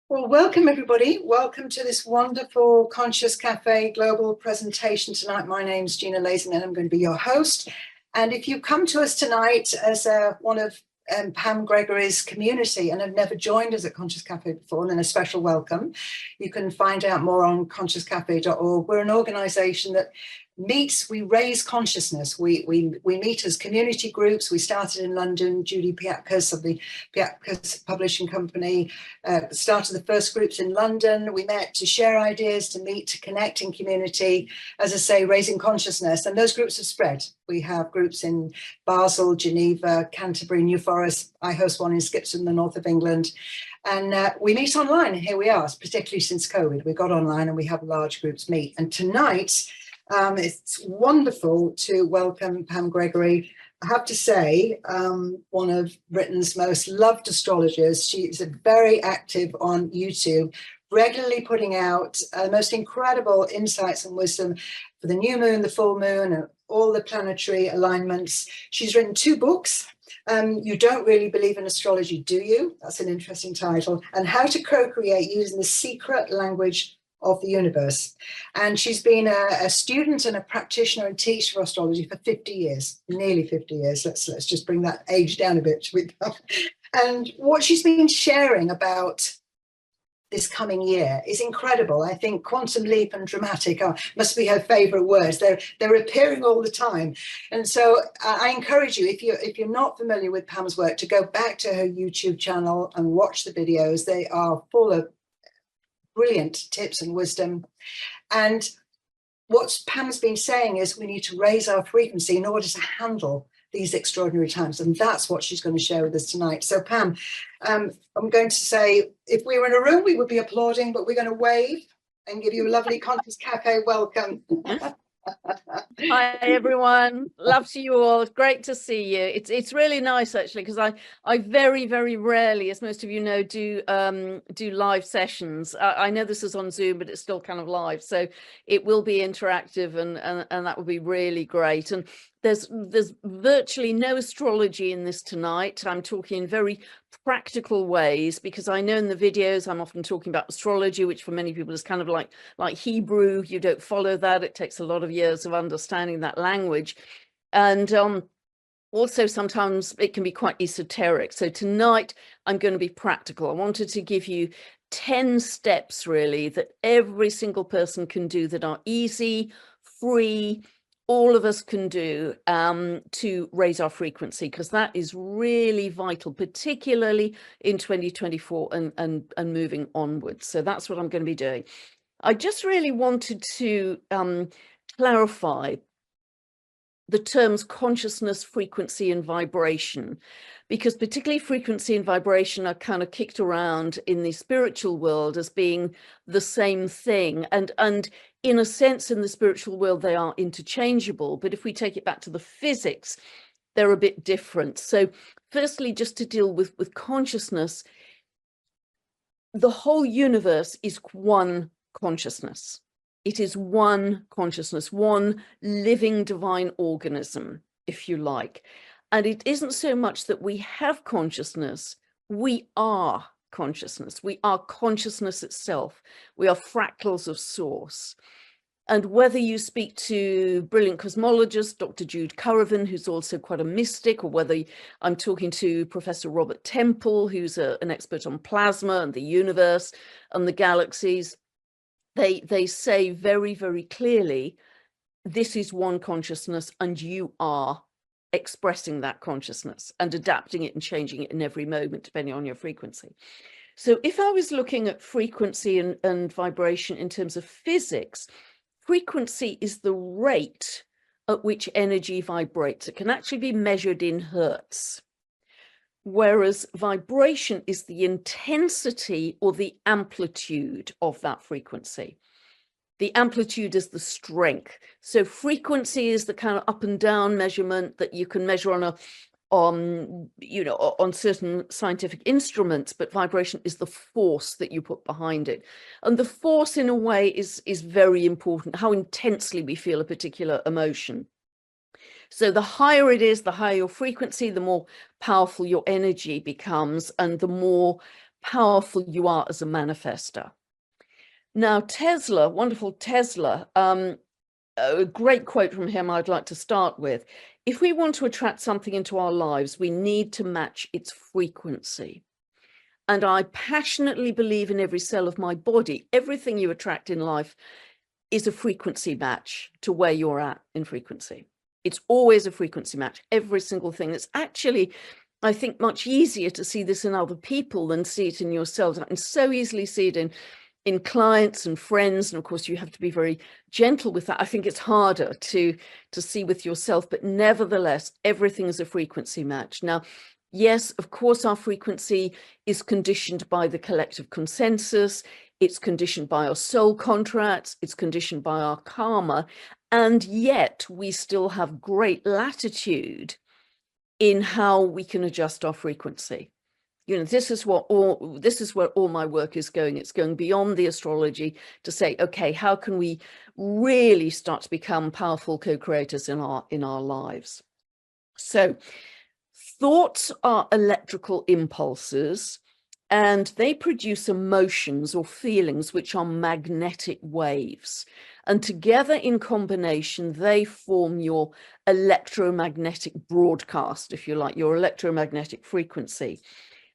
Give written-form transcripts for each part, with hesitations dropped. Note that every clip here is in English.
Well, welcome everybody. Welcome to this wonderful Conscious Cafe global presentation tonight. My name's Gina Lazen and I'm going to be your host. And if you come to us tonight as one of Pam Gregory's community and have never joined us at Conscious Cafe before, then a special welcome. You can find out more on consciouscafe.org. We're an organisation that we raise consciousness. We meet as community groups. We started in London. Judy Piatkas of the Piatkas Publishing Company started the first groups in London. We met to share ideas, to meet, to connect in community, as I say, raising consciousness. And those groups have spread. We have groups in Basel, Geneva, Canterbury, New Forest. I host one in Skipton, the north of England. And we meet online, and here we are, particularly since COVID. We got online and we have large groups meet. And tonight, it's wonderful to welcome Pam Gregory. I have to say, one of Britain's most loved astrologers. She's very active on YouTube, regularly putting out the most incredible insights and wisdom for the new moon, the full moon, and all the planetary alignments. She's written 2 books. You Don't Really Believe in Astrology, Do You? That's an interesting title. And How to Co-Create Using the Secret Language of the Universe. And she's been a student and a practitioner and teacher of astrology for 50 years, nearly 50 years. Let's just bring that age down a bit. And what she's been sharing about this coming year is incredible. I think quantum leap and dramatic must be her favorite words. They're appearing all the time. And so I encourage you, if you're not familiar with Pam's work, to go back to her YouTube channel and watch the videos. They are full of brilliant tips and wisdom. And what Pam's been saying is we need to raise our frequency in order to handle these extraordinary times. And that's what she's going to share with us tonight. So Pam, I'm going to say, if we were in a room, we would be applauding, but we're going to wave and give you a lovely Conscious Cafe welcome. Hi everyone, love to you all. Great to see you. It's really nice actually, because I very rarely, as most of you know, do live sessions. I know this is on Zoom, but it's still kind of live, so it will be interactive, and that would be really great. And there's virtually no astrology in this tonight. I'm talking in very practical ways, because I know in the videos I'm often talking about astrology, which for many people is kind of like Hebrew. You don't follow that. It takes a lot of years of understanding that language. And also sometimes it can be quite esoteric. So tonight I'm going to be practical. I wanted to give you 10 steps really that every single person can do, that are easy, free, all of us can do to raise our frequency, because that is really vital, particularly in 2024 and moving onwards. So that's what I'm going to be doing. I just really wanted to clarify the terms consciousness, frequency, and vibration, because particularly frequency and vibration are kind of kicked around in the spiritual world as being the same thing. And in a sense, in the spiritual world, they are interchangeable. But if we take it back to the physics, they're a bit different. So firstly, just to deal with consciousness, the whole universe is one consciousness. It is one consciousness, one living divine organism, if you like. And it isn't so much that we have consciousness, we are consciousness. We are consciousness itself. We are fractals of source. And whether you speak to brilliant cosmologist, Dr. Jude Currivan, who's also quite a mystic, or whether I'm talking to Professor Robert Temple, who's an expert on plasma and the universe and the galaxies, they say very clearly, this is one consciousness, and you are expressing that consciousness and adapting it and changing it in every moment, depending on your frequency. So if I was looking at frequency and vibration in terms of physics, frequency is the rate at which energy vibrates. It can actually be measured in hertz. Whereas vibration is the intensity or the amplitude of that frequency. The amplitude is the strength. So frequency is the kind of up and down measurement that you can measure on certain scientific instruments, but vibration is the force that you put behind it. And the force, in a way, is very important, how intensely we feel a particular emotion. So the higher it is, the higher your frequency, the more powerful your energy becomes, and the more powerful you are as a manifester. Now, Tesla, wonderful Tesla, a great quote from him I'd like to start with. If we want to attract something into our lives, we need to match its frequency. And I passionately believe in every cell of my body, everything you attract in life is a frequency match to where you're at in frequency. It's always a frequency match, every single thing. It's actually, I think, much easier to see this in other people than see it in yourselves. I can so easily see it in clients and friends. And of course, you have to be very gentle with that. I think it's harder to see with yourself, but nevertheless, everything is a frequency match. Now, yes, of course, our frequency is conditioned by the collective consensus. It's conditioned by our soul contracts. It's conditioned by our karma. And yet we still have great latitude in how we can adjust our frequency. You know, this is where all my work is going. It's going beyond the astrology to say, okay, how can we really start to become powerful co-creators in our lives? So thoughts are electrical impulses, and they produce emotions or feelings which are magnetic waves. And together in combination, they form your electromagnetic broadcast, if you like, your electromagnetic frequency.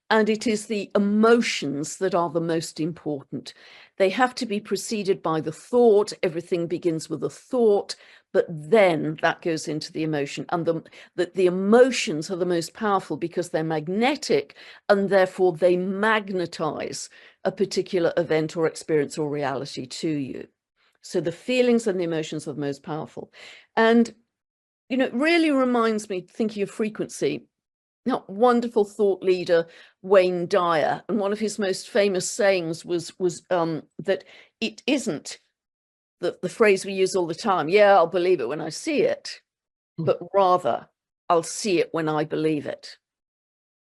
And it is the emotions that are the most important. They have to be preceded by the thought. Everything begins with a thought, but then that goes into the emotion. And the emotions are the most powerful because they're magnetic, and therefore they magnetize a particular event or experience or reality to you. So the feelings and the emotions are the most powerful. And, you know, it really reminds me, thinking of frequency, now, wonderful thought leader Wayne Dyer, and one of his most famous sayings was that it isn't the phrase we use all the time, yeah, I'll believe it when I see it, but rather I'll see it when I believe it,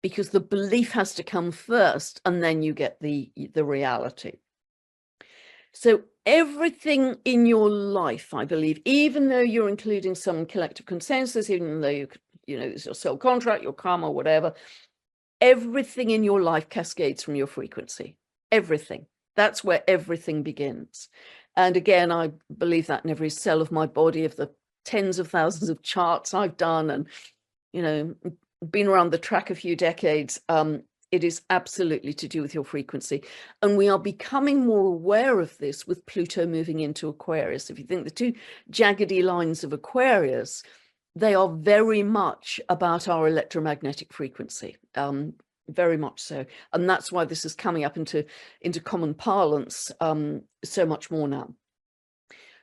because the belief has to come first, and then you get the reality. So everything in your life, I believe, even though you're including some collective consensus, even though you know, it's your soul contract, your karma, whatever, everything in your life cascades from your frequency. Everything. That's where everything begins. And again, I believe that in every cell of my body, of the tens of thousands of charts I've done, and, you know, been around the track a few decades, it is absolutely to do with your frequency. And we are becoming more aware of this with Pluto moving into Aquarius. If you think the two jaggedy lines of Aquarius, they are very much about our electromagnetic frequency, very much so. And that's why this is coming up into common parlance so much more now.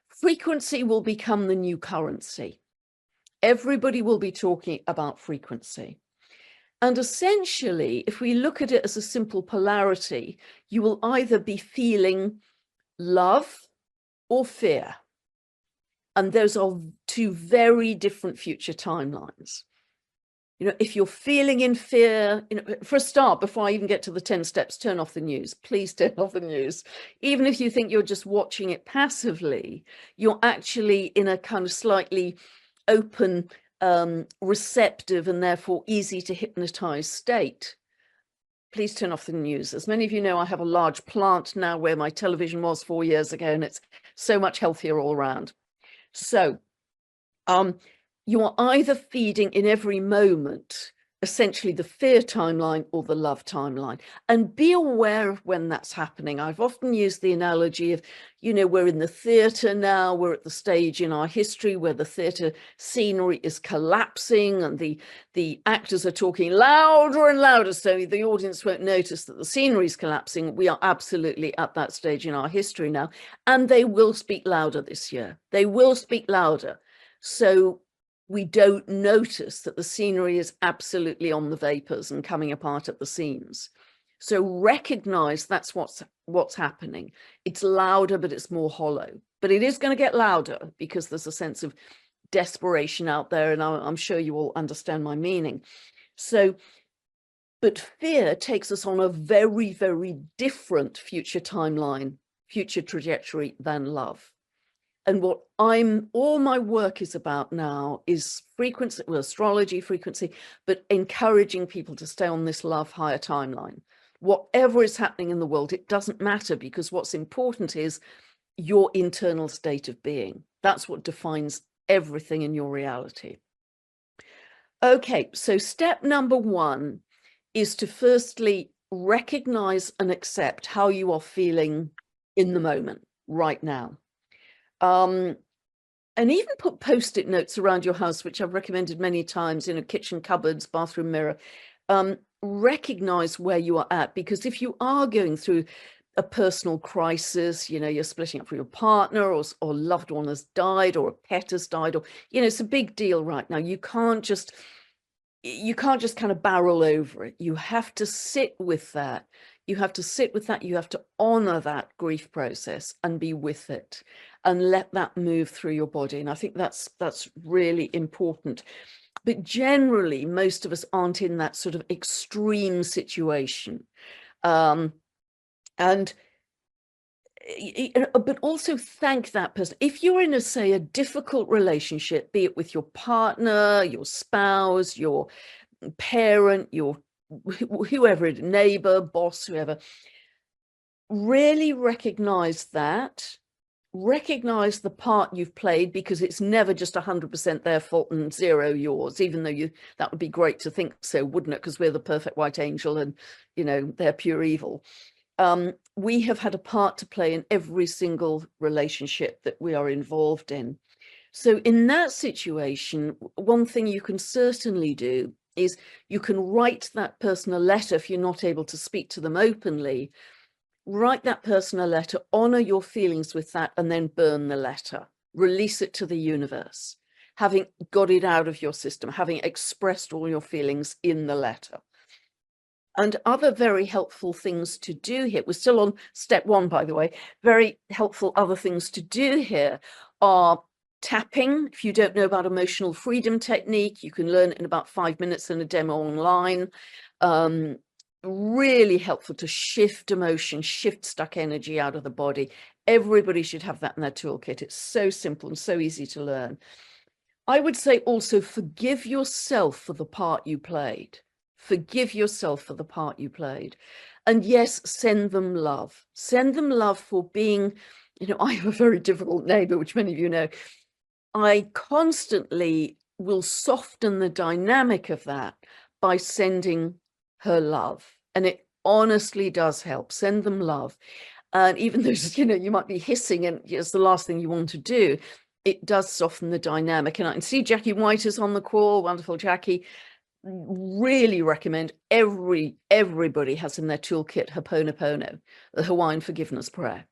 Frequency will become the new currency. Everybody will be talking about frequency. And essentially, if we look at it as a simple polarity, you will either be feeling love or fear. And those are two very different future timelines. You know, if you're feeling in fear, you know, for a start, before I even get to the 10 steps, turn off the news. Please turn off the news. Even if you think you're just watching it passively, you're actually in a kind of slightly open, receptive, and therefore easy to hypnotize state. Please turn off the news. As many of you know, I have a large plant now where my television was 4 years ago, and it's so much healthier all around. So you are either feeding in every moment, essentially the fear timeline or the love timeline, and be aware of when that's happening. I've often used the analogy of, you know, we're in the theatre now, we're at the stage in our history where the theatre scenery is collapsing and the actors are talking louder and louder so the audience won't notice that the scenery is collapsing. We are absolutely at that stage in our history now, and they will speak louder this year. They will speak louder. So we don't notice that the scenery is absolutely on the vapors and coming apart at the seams. So recognize that's what's happening. It's louder, but it's more hollow. But it is going to get louder because there's a sense of desperation out there, and I'm sure you all understand my meaning. So, but fear takes us on a very, very different future timeline, future trajectory than love. And what all my work is about now is frequency, well, astrology, frequency, but encouraging people to stay on this love higher timeline. whatever is happening in the world, it doesn't matter, because what's important is your internal state of being. That's what defines everything in your reality. Okay, so step number one is to firstly recognize and accept how you are feeling in the moment right now. And even put post-it notes around your house, which I've recommended many times, kitchen cupboards, bathroom mirror. Recognize where you are at, because if you are going through a personal crisis, you're splitting up from your partner, or loved one has died, or a pet has died, or, it's a big deal right now. You can't just kind of barrel over it. You have to sit with that. You have to honor that grief process and be with it and let that move through your body. And I think that's really important. But generally, most of us aren't in that sort of extreme situation. But also thank that person. If you're in a difficult relationship, be it with your partner, your spouse, your parent, your whoever, neighbor, boss, whoever, really recognize the part you've played, because it's never just 100% their fault and 0 yours, even though that would be great to think so, wouldn't it? Because we're the perfect white angel and they're pure evil. We have had a part to play in every single relationship that we are involved in. So in that situation, one thing you can certainly do is you can write that person a letter. If you're not able to speak to them openly, write that person a letter, honor your feelings with that, and then burn the letter. Release it to the universe, having got it out of your system, having expressed all your feelings in the letter. And other very helpful things to do here, we're still on step one, by the way, very helpful other things to do here are tapping. If you don't know about emotional freedom technique, you can learn it in about 5 minutes in a demo online. Really helpful to shift emotion, shift stuck energy out of the body. Everybody should have that in their toolkit. It's so simple and so easy to learn. I would say also forgive yourself for the part you played. Forgive yourself for the part you played. And yes, send them love. Send them love for being, I have a very difficult neighbor, which many of you know. I constantly will soften the dynamic of that by sending her love. And it honestly does help. Send them love. And even though, you might be hissing and it's the last thing you want to do, it does soften the dynamic. And I can see Jackie White is on the call. Wonderful, Jackie. Really recommend everybody has in their toolkit Ho'oponopono, the Hawaiian forgiveness prayer.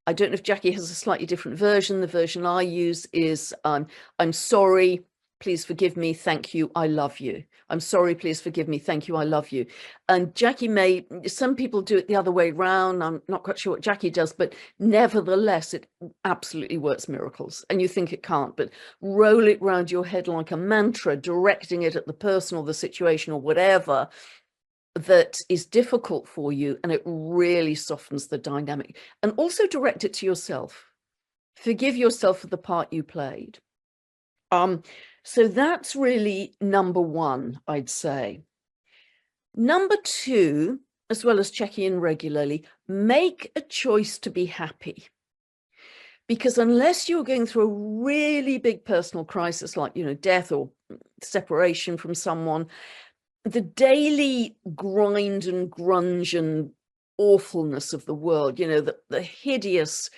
I don't know if Jackie has a slightly different version. The version I use is I'm sorry, please forgive me, thank you, I love you. I'm sorry, please forgive me, thank you, I love you. And Jackie some people do it the other way around. I'm not quite sure what Jackie does, but nevertheless, it absolutely works miracles. And you think it can't, but roll it around your head like a mantra, directing it at the person or the situation or whatever that is difficult for you, and it really softens the dynamic. And also direct it to yourself. Forgive yourself for the part you played. So that's really number one, I'd say. Number two, as well as checking in regularly, make a choice to be happy. Because unless you're going through a really big personal crisis, like, death or separation from someone, the daily grind and grunge and awfulness of the world, the hideous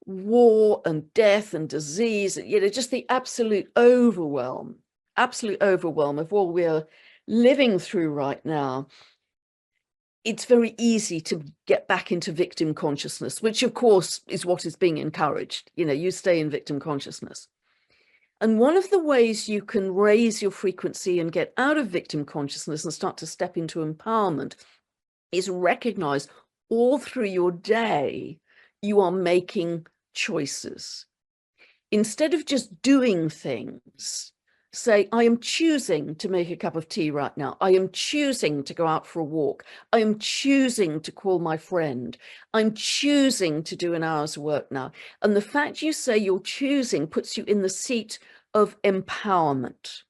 war and death and disease, just the absolute overwhelm of what we're living through right now. It's very easy to get back into victim consciousness, which of course is what is being encouraged. You stay in victim consciousness. And one of the ways you can raise your frequency and get out of victim consciousness and start to step into empowerment is recognize all through your day, you are making choices. Instead of just doing things, say, I am choosing to make a cup of tea right now. I am choosing to go out for a walk. I am choosing to call my friend. I'm choosing to do an hour's work now. And the fact you say you're choosing puts you in the seat of empowerment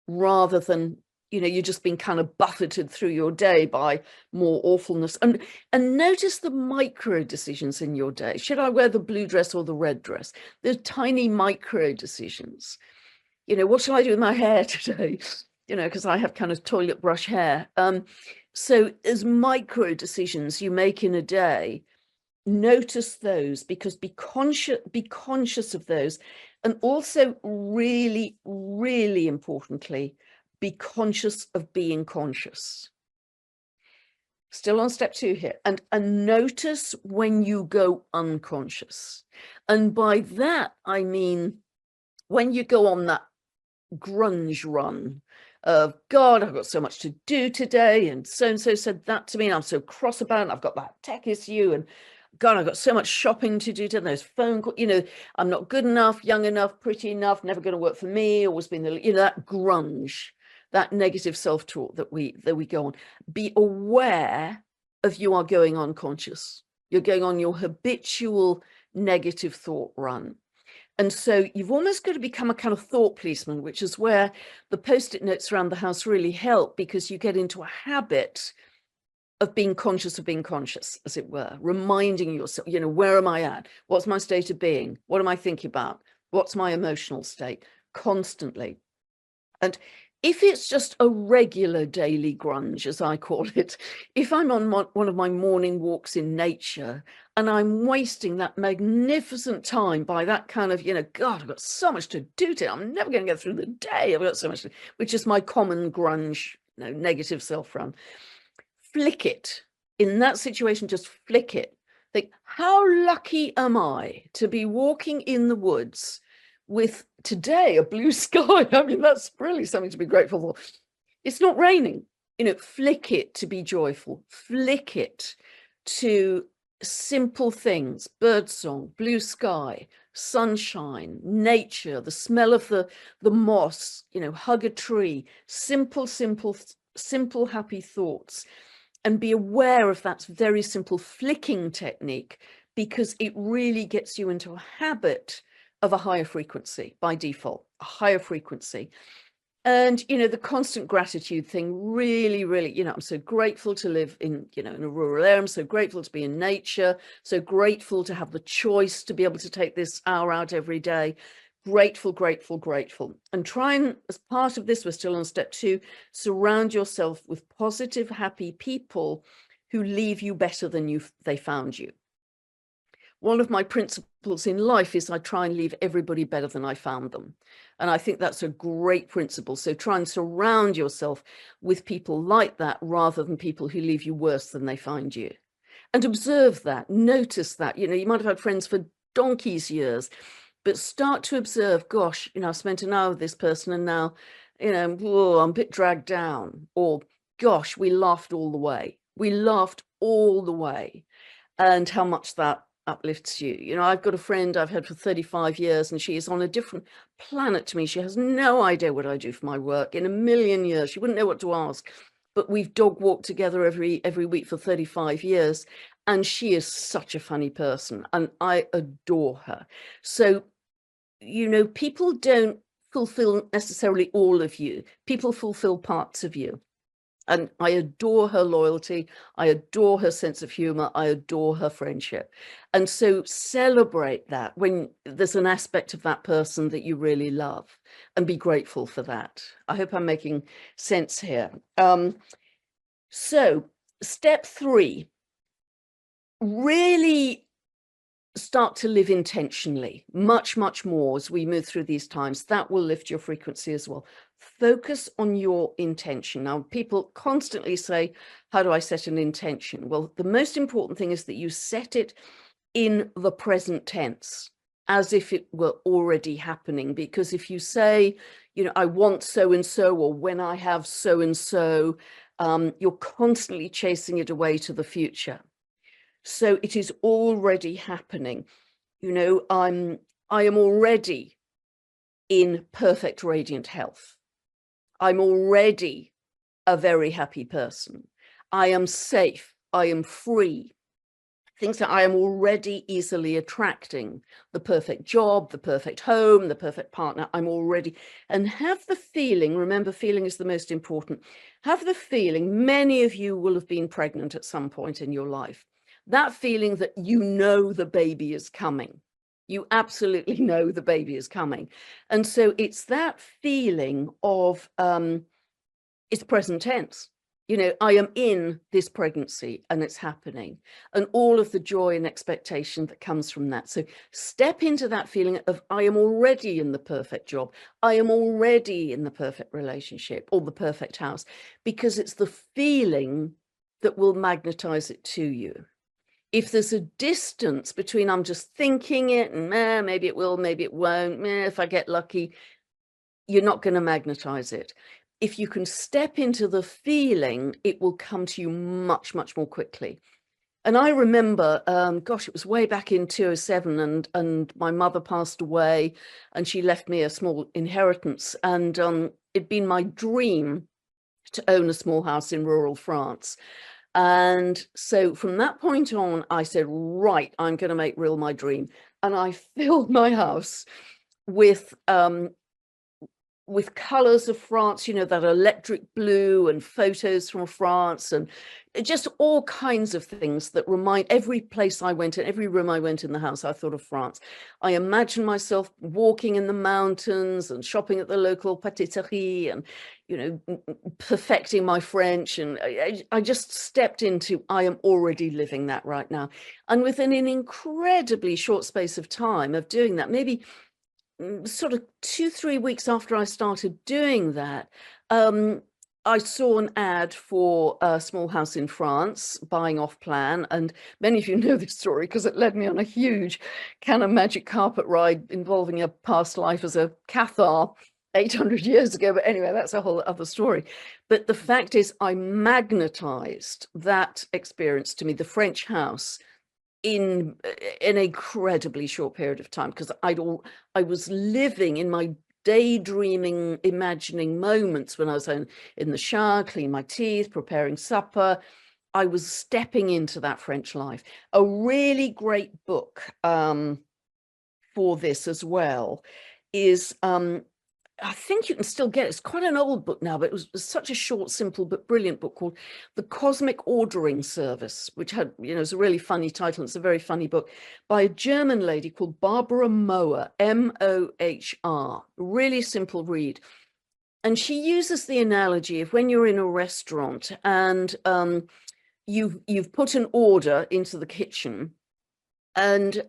rather than you know, you're just being kind of buffeted through your day by more awfulness. And notice the micro decisions in your day. Should I wear the blue dress or the red dress? There's tiny micro decisions. You know, what shall I do with my hair today? You know, because I have kind of toilet brush hair. So as micro decisions you make in a day, notice those, because be conscious of those. And also really, really importantly, be conscious of being conscious. Still on step 2 here. And notice when you go unconscious. And by that, I mean, when you go on that grunge run of, God, I've got so much to do today, and so said that to me, and I'm so cross about it, I've got that tech issue, and God, I've got so much shopping to do, those phone calls, you know, I'm not good enough, young enough, pretty enough, never going to work for me, always been the, you know, that grunge, that negative self-talk that we go on. Be aware of you are going unconscious. You're going on your habitual negative thought run. And so you've almost got to become a kind of thought policeman, which is where the post-it notes around the house really help, because you get into a habit of being conscious, as it were, reminding yourself, you know, where am I at? What's my state of being? What am I thinking about? What's my emotional state? Constantly. And if it's just a regular daily grunge, as I call it, if I'm on one of my morning walks in nature and I'm wasting that magnificent time by that kind of, you know, God, I've got so much to do today, I'm never going to get through the day, I've got so much to, which is my common grunge, you know, negative self-run. Flick it. In that situation, just flick it. Think, how lucky am I to be walking in the woods with today a blue sky? I mean, that's really something to be grateful for. It's not raining. You know, flick it to be joyful. Flick it to simple things: birdsong, blue sky, sunshine, nature, the smell of the moss, you know, hug a tree, simple happy thoughts. And be aware of that very simple flicking technique, because it really gets you into a habit of a higher frequency by default, a higher frequency. And, you know, the constant gratitude thing really, really, you know, I'm so grateful to live in, you know, in a rural area. I'm so grateful to be in nature, so grateful to have the choice to be able to take this hour out every day. Grateful. And try and, as part of this, we're still on step 2, surround yourself with positive, happy people who leave you better than they found you. One of my principles in life is I try and leave everybody better than I found them. And I think that's a great principle. So try and surround yourself with people like that, rather than people who leave you worse than they find you. And observe that, notice that. You know, you might have had friends for donkey's years, but start to observe, gosh, you know, I've spent an hour with this person and now, you know, whoa, I'm a bit dragged down. Or, gosh, we laughed all the way. And how much that uplifts you. You know, I've got a friend I've had for 35 years and she is on a different planet to me. She has no idea what I do for my work. In a million years, she wouldn't know what to ask. But we've dog walked together every week for 35 years. And she is such a funny person and I adore her. So, you know, people don't fulfill necessarily all of you. People fulfill parts of you. And I adore her loyalty. I adore her sense of humor. I adore her friendship. And so celebrate that when there's an aspect of that person that you really love, and be grateful for that. I hope I'm making sense here. So step 3, really start to live intentionally, much more as we move through these times. That will lift your frequency as well. Focus on your intention. Now, people constantly say, how do I set an intention? Well, the most important thing is that you set it in the present tense, as if it were already happening. Because if you say, you know, I want so-and-so, or when I have so-and-so, you're constantly chasing it away to the future. So it is already happening. You know, I am already in perfect, radiant health. I'm already a very happy person. I am safe. I am free. things that I am already easily attracting, the perfect job, the perfect home, the perfect partner. I'm already, and have the feeling, remember, feeling is the most important. Have the feeling, many of you will have been pregnant at some point in your life. That feeling that you know the baby is coming. You absolutely know the baby is coming. And so it's that feeling of, it's present tense. You know, I am in this pregnancy and it's happening, and all of the joy and expectation that comes from that. So step into that feeling of, I am already in the perfect job. I am already in the perfect relationship or the perfect house, because it's the feeling that will magnetize it to you. If there's a distance between I'm just thinking it and maybe it will, maybe it won't, if I get lucky, you're not going to magnetize it. If you can step into the feeling, it will come to you much, much more quickly. And I remember, gosh, it was way back in 2007, and my mother passed away, and she left me a small inheritance. And it'd been my dream to own a small house in rural France. And so from that point on, I said, right, I'm going to make real my dream. And I filled my house with colors of France, you know, that electric blue, and photos from France, and just all kinds of things that remind, every place I went in, every room I went in the house, I thought of France. I imagined myself walking in the mountains and shopping at the local patisserie and, you know, perfecting my French. And I just stepped into, I am already living that right now. And within an incredibly short space of time of doing that, maybe sort of 2-3 weeks after I started doing that, I saw an ad for a small house in France, buying off plan. And many of you know this story because it led me on a huge kind of magic carpet ride involving a past life as a Cathar 800 years ago. But anyway, that's a whole other story. But the fact is, I magnetized that experience to me, the French house, in an incredibly short period of time, because I was living in my daydreaming, imagining moments when I was in the shower, cleaning my teeth, preparing supper. I was stepping into that French life. A really great book for this as well is I think you can still get it. It's quite an old book now, but it was such a short, simple, but brilliant book called The Cosmic Ordering Service, which had, you know, it's a really funny title. It's a very funny book by a German lady called Barbara Mohr, M-O-H-R. Really simple read. And she uses the analogy of when you're in a restaurant and you've put an order into the kitchen, and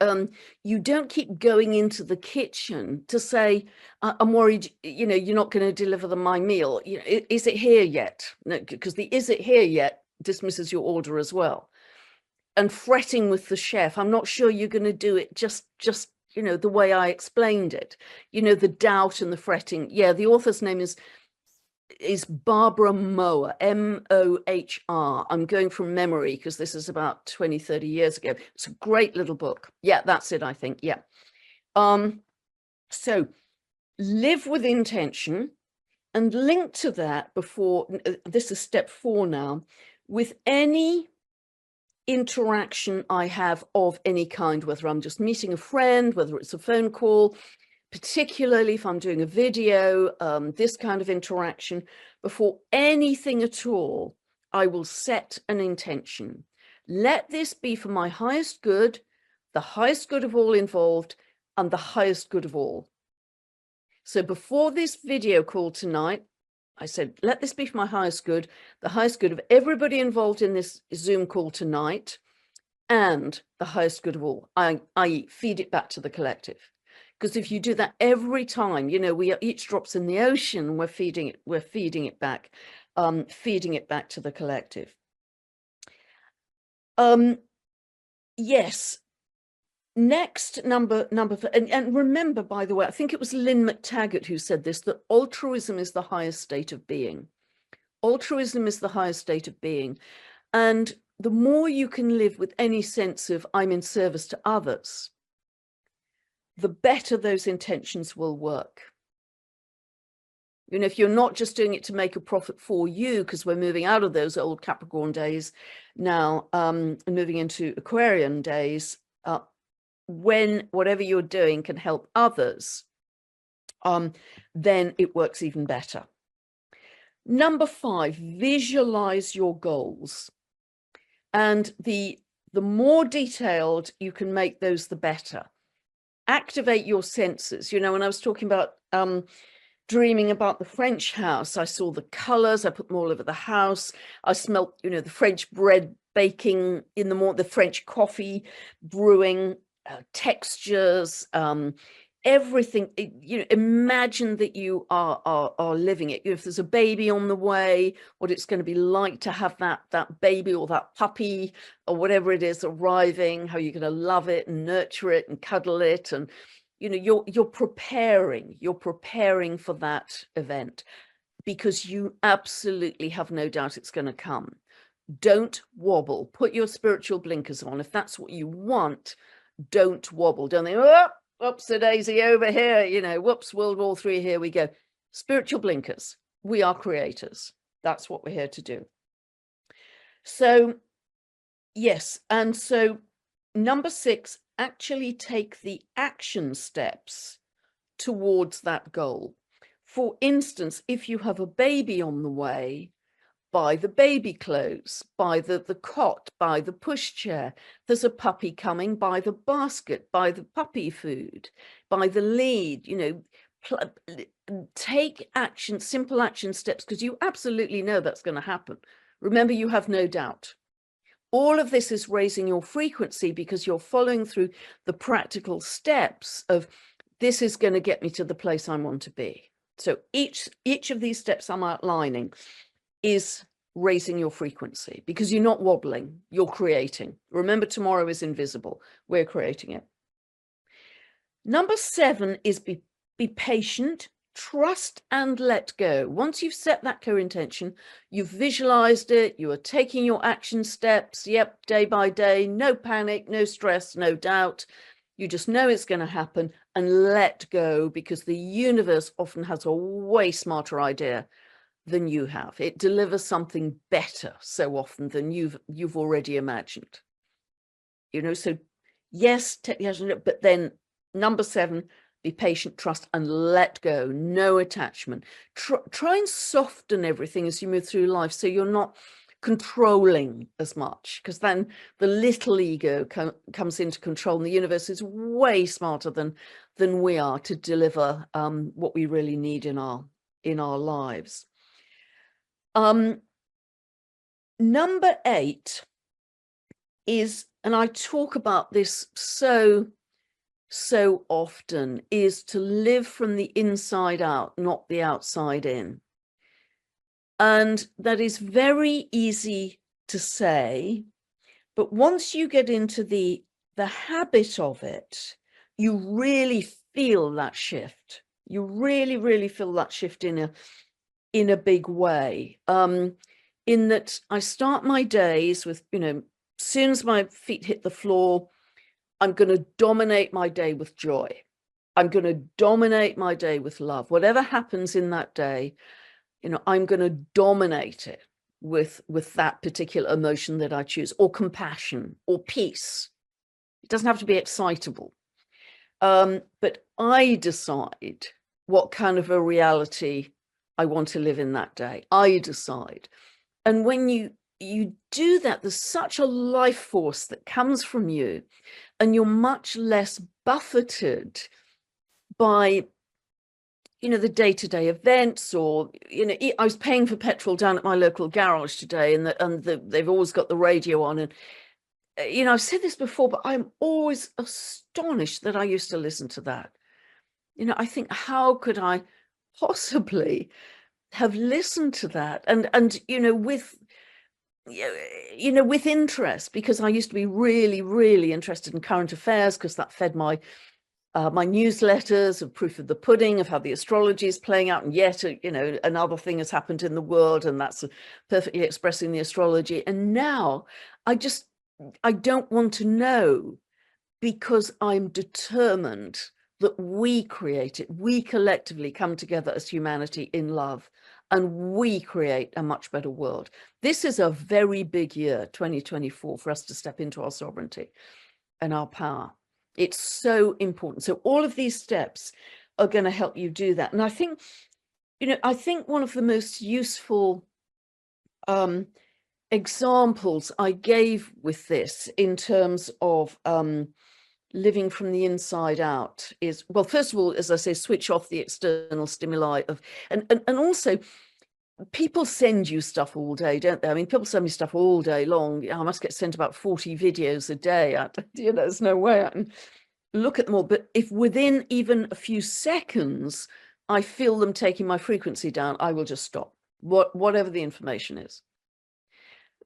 you don't keep going into the kitchen to say, I'm worried, you know, you're not going to deliver my meal. You know, is it here yet? No, because the is it here yet dismisses your order as well. And fretting with the chef, I'm not sure you're going to do it just, you know, the way I explained it. You know, the doubt and the fretting. Yeah, the author's name is Barbara Mohr, M-O-H-R. I'm going from memory because this is about 20-30 years ago. It's a great little book. Yeah, that's it, I think. Yeah. So live with intention, and link to that before, this is step 4 now, with any interaction I have of any kind, whether I'm just meeting a friend, whether it's a phone call, particularly if I'm doing a video, this kind of interaction, before anything at all, I will set an intention. Let this be for my highest good, the highest good of all involved, and the highest good of all. So before this video call tonight, I said, let this be for my highest good, the highest good of everybody involved in this Zoom call tonight, and the highest good of all, i.e. feed it back to the collective. Because if you do that every time, you know, we are each drops in the ocean, we're feeding it back to the collective. Yes. Next, number four, and remember, by the way, I think it was Lynn McTaggart who said this, that altruism is the highest state of being. Altruism is the highest state of being. And the more you can live with any sense of I'm in service to others, the better those intentions will work. You know, if you're not just doing it to make a profit for you, because we're moving out of those old Capricorn days now, and moving into Aquarian days, when whatever you're doing can help others, then it works even better. Number 5, visualize your goals. And the more detailed you can make those, the better. Activate your senses. You know, when I was talking about dreaming about the French house, I saw the colors, I put them all over the house. I smelt, you know, the French bread baking in the morning, the French coffee brewing, textures, everything. You know, imagine that you are living it. If there's a baby on the way, what it's going to be like to have that baby or that puppy or whatever it is arriving, how you're going to love it and nurture it and cuddle it, and you know, you're preparing for that event, because you absolutely have no doubt it's going to come. Don't wobble. Put your spiritual blinkers on. If that's what you want, don't wobble. Don't think, oh, whoops, a daisy over here, you know, whoops, World War III, here we go. Spiritual blinkers. We are creators. That's what we're here to do. So, yes. And so number 6, actually take the action steps towards that goal. For instance, if you have a baby on the way, buy the baby clothes, buy the cot, buy the pushchair. There's a puppy coming, buy the basket, buy the puppy food, buy the lead, you know, take action, simple action steps, because you absolutely know that's going to happen. Remember, you have no doubt. All of this is raising your frequency because you're following through the practical steps of, this is going to get me to the place I want to be. So each of these steps I'm outlining is raising your frequency, because you're not wobbling, you're creating. Remember, tomorrow is invisible. We're creating it. Number 7 is be patient, trust and let go. Once you've set that co-intention, you've visualized it, you are taking your action steps, yep, day by day, no panic, no stress, no doubt. You just know it's going to happen, and let go, because the universe often has a way smarter idea than you have. It delivers something better so often than you've already imagined. You know, so yes, take the action, but then number 7, be patient, trust, and let go. No attachment. Try and soften everything as you move through life, so you're not controlling as much, because then the little ego comes into control, and the universe is way smarter than we are to deliver what we really need in our lives. Number 8 is, and I talk about this so often, is to live from the inside out, not the outside in. And that is very easy to say, but once you get into the habit of it, you really feel that shift. You really feel that shift in a big way. In that I start my days with, you know, as soon as my feet hit the floor, I'm going to dominate my day with joy. I'm going to dominate my day with love. Whatever happens in that day, you know, I'm going to dominate it with that particular emotion that I choose, or compassion, or peace. It doesn't have to be excitable. But I decide what kind of a reality I want to live in that day. I decide. And when you do that, there's such a life force that comes from you, and you're much less buffeted by, you know, the day-to-day events, or, you know, I was paying for petrol down at my local garage today, and they've always got the radio on, and you know, I've said this before, but I'm always astonished that I used to listen to that. You know, I think, how could I possibly have listened to that? And you know, with interest, because I used to be really interested in current affairs, because that fed my newsletters of proof of the pudding, of how the astrology is playing out, and yet, you know, another thing has happened in the world, and that's perfectly expressing the astrology. And now I don't want to know, because I'm determined that we create it. We collectively come together as humanity in love, and we create a much better world. This is a very big year, 2024, for us to step into our sovereignty and our power. It's so important. So all of these steps are going to help you do that. And I think, I think one of the most useful examples I gave with this in terms of living from the inside out is, well, first of all, as I say, switch off the external stimuli of, and also people send you stuff all day, don't they? I mean, people send me stuff all day long. I must get sent about 40 videos a day. There's no way I can look at them all. But if within even a few seconds, I feel them taking my frequency down, I will just stop, whatever the information is.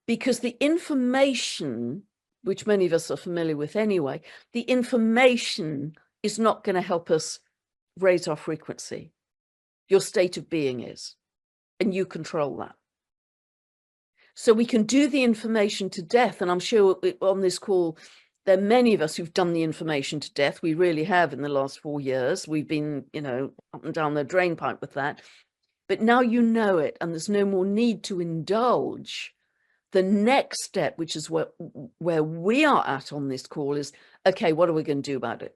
Because the information, which many of us are familiar with anyway, the information is not going to help us raise our frequency. Your state of being is, and you control that. So we can do the information to death. And I'm sure on this call, there are many of us who've done the information to death. We really have in the last 4 years. We've been, up and down the drain pipe with that. But now you know it, and there's no more need to indulge. The next step, which is where we are at on this call, is, okay, what are we going to do about it?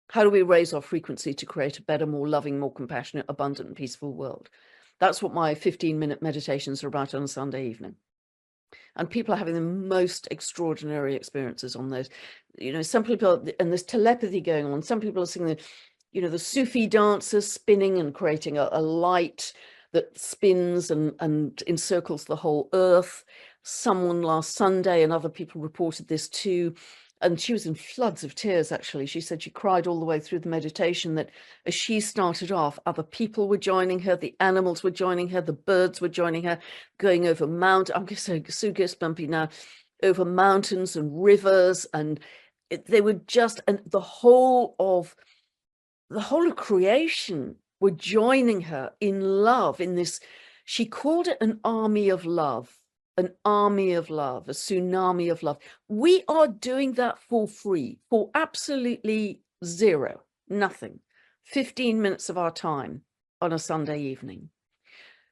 How do we raise our frequency to create a better, more loving, more compassionate, abundant, and peaceful world? That's what my 15-minute meditations are about on a Sunday evening. And people are having the most extraordinary experiences on those. Some people, and there's telepathy going on. Some people are seeing the Sufi dancers spinning and creating a light that spins and encircles the whole earth. Someone last Sunday, and other people reported this too, and she was in floods of tears, actually. She said she cried all the way through the meditation, that as she started off, other people were joining her, the animals were joining her, the birds were joining her, going over mountains. I'm so goosebumpy now, over mountains and rivers, and they were just, and the whole of creation were joining her in love, in this, she called it an army of love. An army of love, a tsunami of love. We are doing that for free, for absolutely zero, nothing. 15 minutes of our time on a Sunday evening.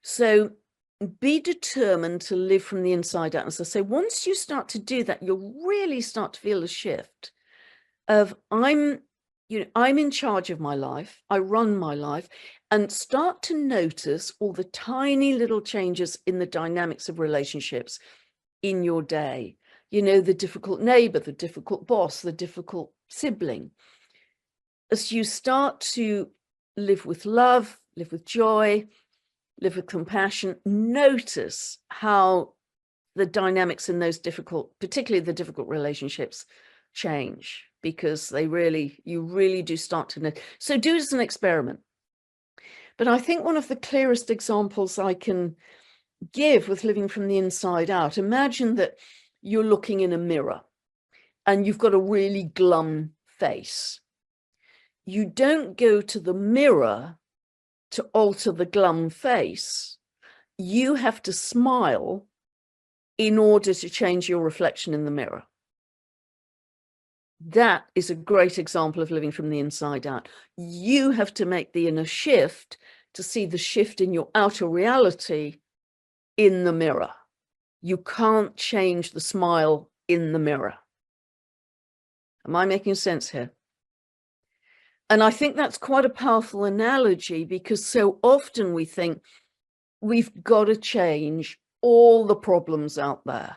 So be determined to live from the inside out. And so once you start to do that, you'll really start to feel a shift of I'm in charge of my life. I run my life, and start to notice all the tiny little changes in the dynamics of relationships in your day. The difficult neighbor, the difficult boss, the difficult sibling. As you start to live with love, live with joy, live with compassion, notice how the dynamics in those particularly the difficult relationships, change, because you really do start to know. So do it as an experiment. But I think one of the clearest examples I can give with living from the inside out, imagine that you're looking in a mirror and you've got a really glum face. You don't go to the mirror to alter the glum face. You have to smile in order to change your reflection in the mirror. That is a great example of living from the inside out. You have to make the inner shift to see the shift in your outer reality in the mirror. You can't change the smile in the mirror. Am I making sense here? And I think that's quite a powerful analogy, because so often we think we've got to change all the problems out there.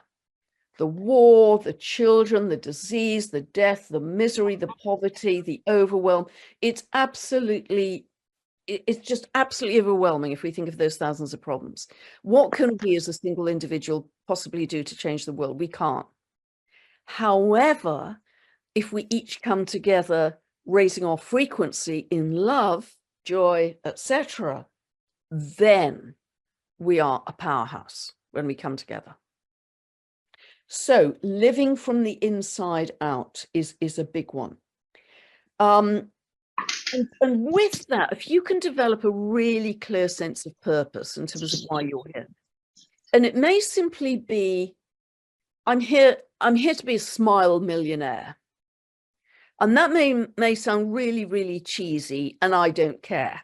The war, the children, the disease, the death, the misery, the poverty, the overwhelm. It's just absolutely overwhelming if we think of those thousands of problems. What can we as a single individual possibly do to change the world? We can't. However, if we each come together, raising our frequency in love, joy, etc., then we are a powerhouse when we come together. So living from the inside out is a big one. And with that, if you can develop a really clear sense of purpose in terms of why you're here, and it may simply be, I'm here to be a smile millionaire. And that may sound really, really cheesy, and I don't care.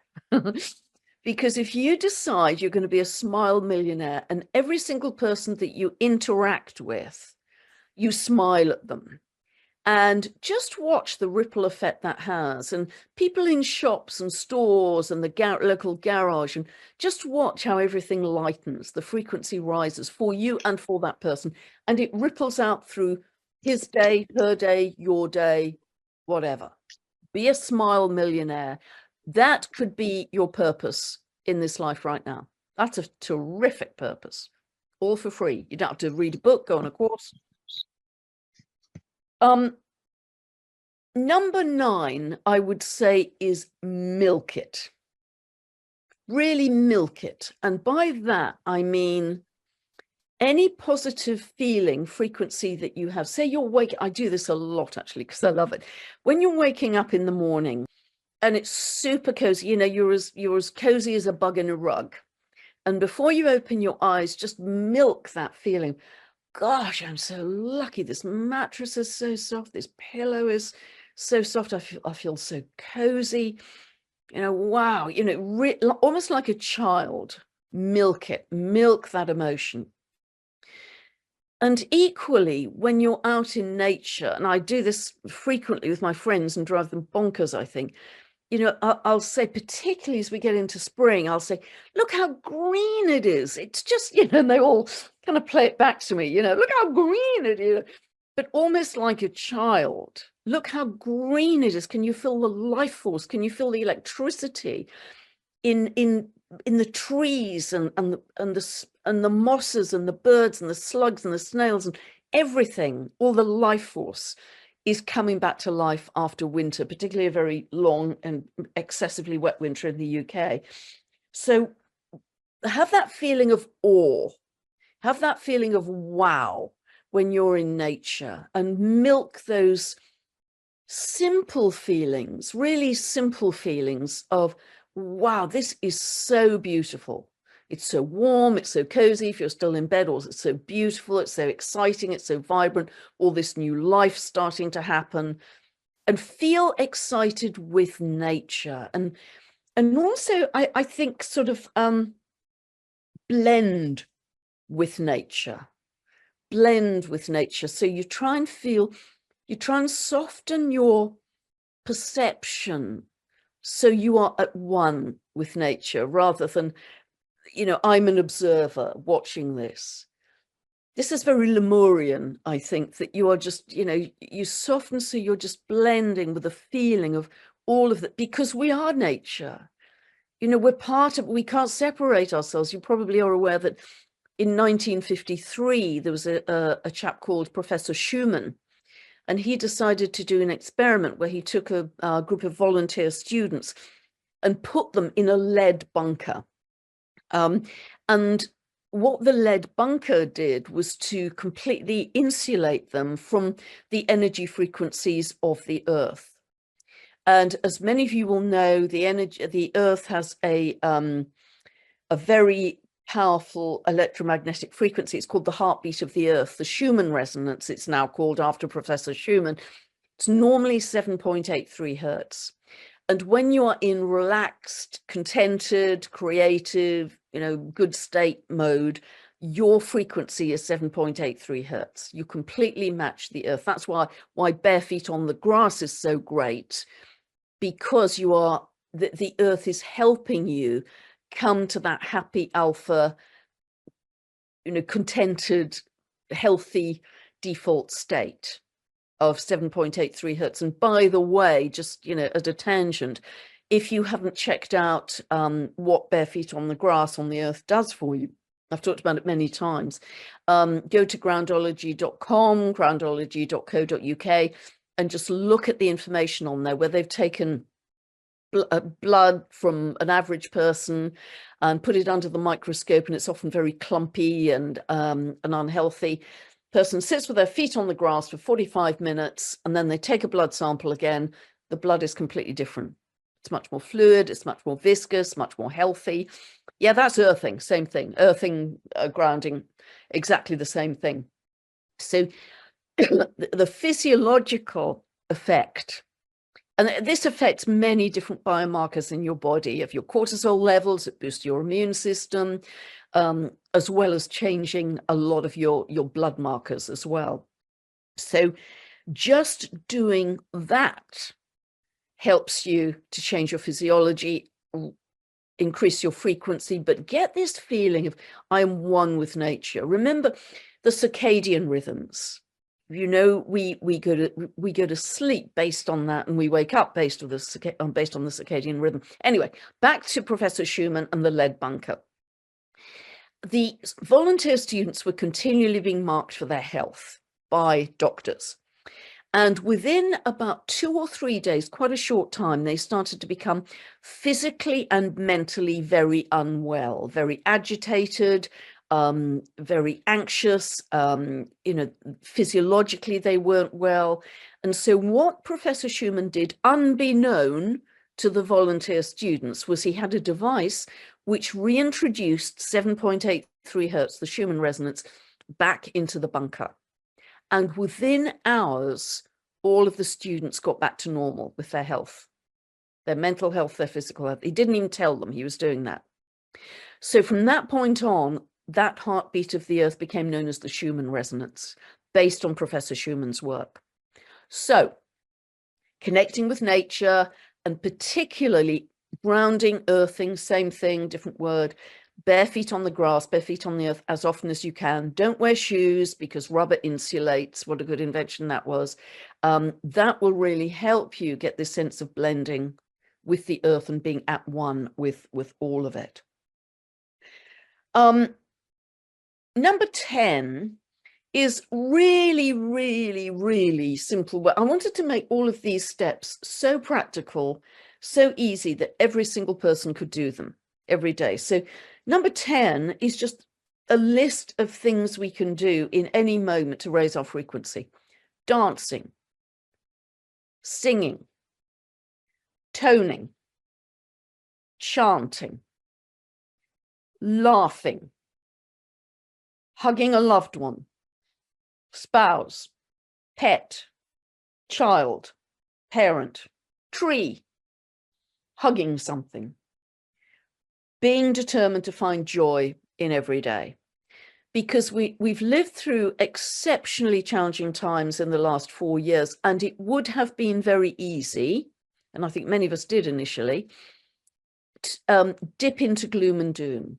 Because if you decide you're going to be a smile millionaire, and every single person that you interact with, you smile at them, and just watch the ripple effect that has, and people in shops and stores and the local garage, and just watch how everything lightens, the frequency rises for you and for that person, and it ripples out through his day, her day, your day, whatever. Be a smile millionaire. That could be your purpose in this life right now. That's a terrific purpose, all for free. You don't have to read a book, go on a course. Number 9, I would say, is milk it. Really milk it. And by that, I mean any positive feeling, frequency that you have. Say you're waking, I do this a lot actually, because I love it. When you're waking up in the morning and it's super cozy, you know, you're as cozy as a bug in a rug. And before you open your eyes, just milk that feeling. Gosh, I'm so lucky. This mattress is so soft. This pillow is so soft. I feel so cozy. You know, wow, you know, almost like a child. Milk it, milk that emotion. And equally, when you're out in nature, and I do this frequently with my friends and drive them bonkers, I think, you know, I'll say, particularly as we get into spring, I'll say, look how green it is. It's just, you know, and they all kind of play it back to me, you know, look how green it is. But almost like a child, look how green it is. Can you feel the life force? Can you feel the electricity in the trees and the mosses and the birds and the slugs and the snails and everything? All the life force is coming back to life after winter, particularly a very long and excessively wet winter in the UK. So have that feeling of awe, have that feeling of wow when you're in nature, and milk those simple feelings, really simple feelings of, wow, this is so beautiful. It's so warm, it's so cozy if you're still in bed, or it's so beautiful, it's so exciting, it's so vibrant, all this new life starting to happen. And feel excited with nature. And also, I think sort of blend with nature. Blend with nature. So you try and soften your perception so you are at one with nature, rather than, you know, I'm an observer watching this. This is very Lemurian, I think, that you are just, you know, you soften so you're just blending with the feeling of all of that, because we are nature. You know, we're part of, we can't separate ourselves. You probably are aware that in 1953, there was a chap called Professor Schumann, and he decided to do an experiment where he took a group of volunteer students and put them in a lead bunker. And what the lead bunker did was to completely insulate them from the energy frequencies of the Earth. And as many of you will know, the Earth has a very powerful electromagnetic frequency. It's called the heartbeat of the Earth, the Schumann resonance, it's now called after Professor Schumann. It's normally 7.83 hertz. And when you are in relaxed, contented, creative, you know, good state mode, your frequency is 7.83 hertz. You completely match the Earth. That's why bare feet on the grass is so great, because you are, the Earth is helping you come to that happy alpha, you know, contented, healthy default state of 7.83 hertz. And by the way, just, you know, as a tangent, if you haven't checked out what bare feet on the grass on the Earth does for you, I've talked about it many times, go to groundology.com, groundology.co.uk, and just look at the information on there, where they've taken blood from an average person and put it under the microscope, and it's often very clumpy and unhealthy. Person sits with their feet on the grass for 45 minutes, and then they take a blood sample again. The blood is completely different. It's much more fluid, it's much more viscous, much more healthy. Yeah, that's earthing, same thing. Earthing, grounding, exactly the same thing. So the physiological effect. And this affects many different biomarkers in your body, of your cortisol levels. It boosts your immune system, as well as changing a lot of your blood markers as well. So just doing that helps you to change your physiology, increase your frequency, but get this feeling of I'm one with nature. Remember the circadian rhythms. You know, we go to sleep based on that, and we wake up based on the circadian rhythm. Anyway, back to Professor Schumann and the lead bunker. The volunteer students were continually being marked for their health by doctors. And within about 2 or 3 days, quite a short time, they started to become physically and mentally very unwell, very agitated, very anxious, you know, physiologically they weren't well. And so what Professor Schumann did, unbeknown to the volunteer students, was he had a device which reintroduced 7.83 hertz, the Schumann resonance, back into the bunker. And within hours, all of the students got back to normal with their health, their mental health, their physical health. He didn't even tell them he was doing that. So from that point on, that heartbeat of the earth became known as the Schumann resonance, based on Professor Schumann's work. So connecting with nature, and particularly grounding, earthing, same thing, different word, bare feet on the grass, bare feet on the earth as often as you can. Don't wear shoes because rubber insulates. What a good invention that was. That will really help you get this sense of blending with the earth and being at one with all of it. Number 10 is really, really, really simple. I wanted to make all of these steps so practical, so easy that every single person could do them every day. So number 10 is just a list of things we can do in any moment to raise our frequency. Dancing, singing, toning, chanting, laughing, hugging a loved one, spouse, pet, child, parent, tree, hugging something, being determined to find joy in every day. Because we've lived through exceptionally challenging times in the last 4 years, and it would have been very easy, and I think many of us did initially, to, dip into gloom and doom.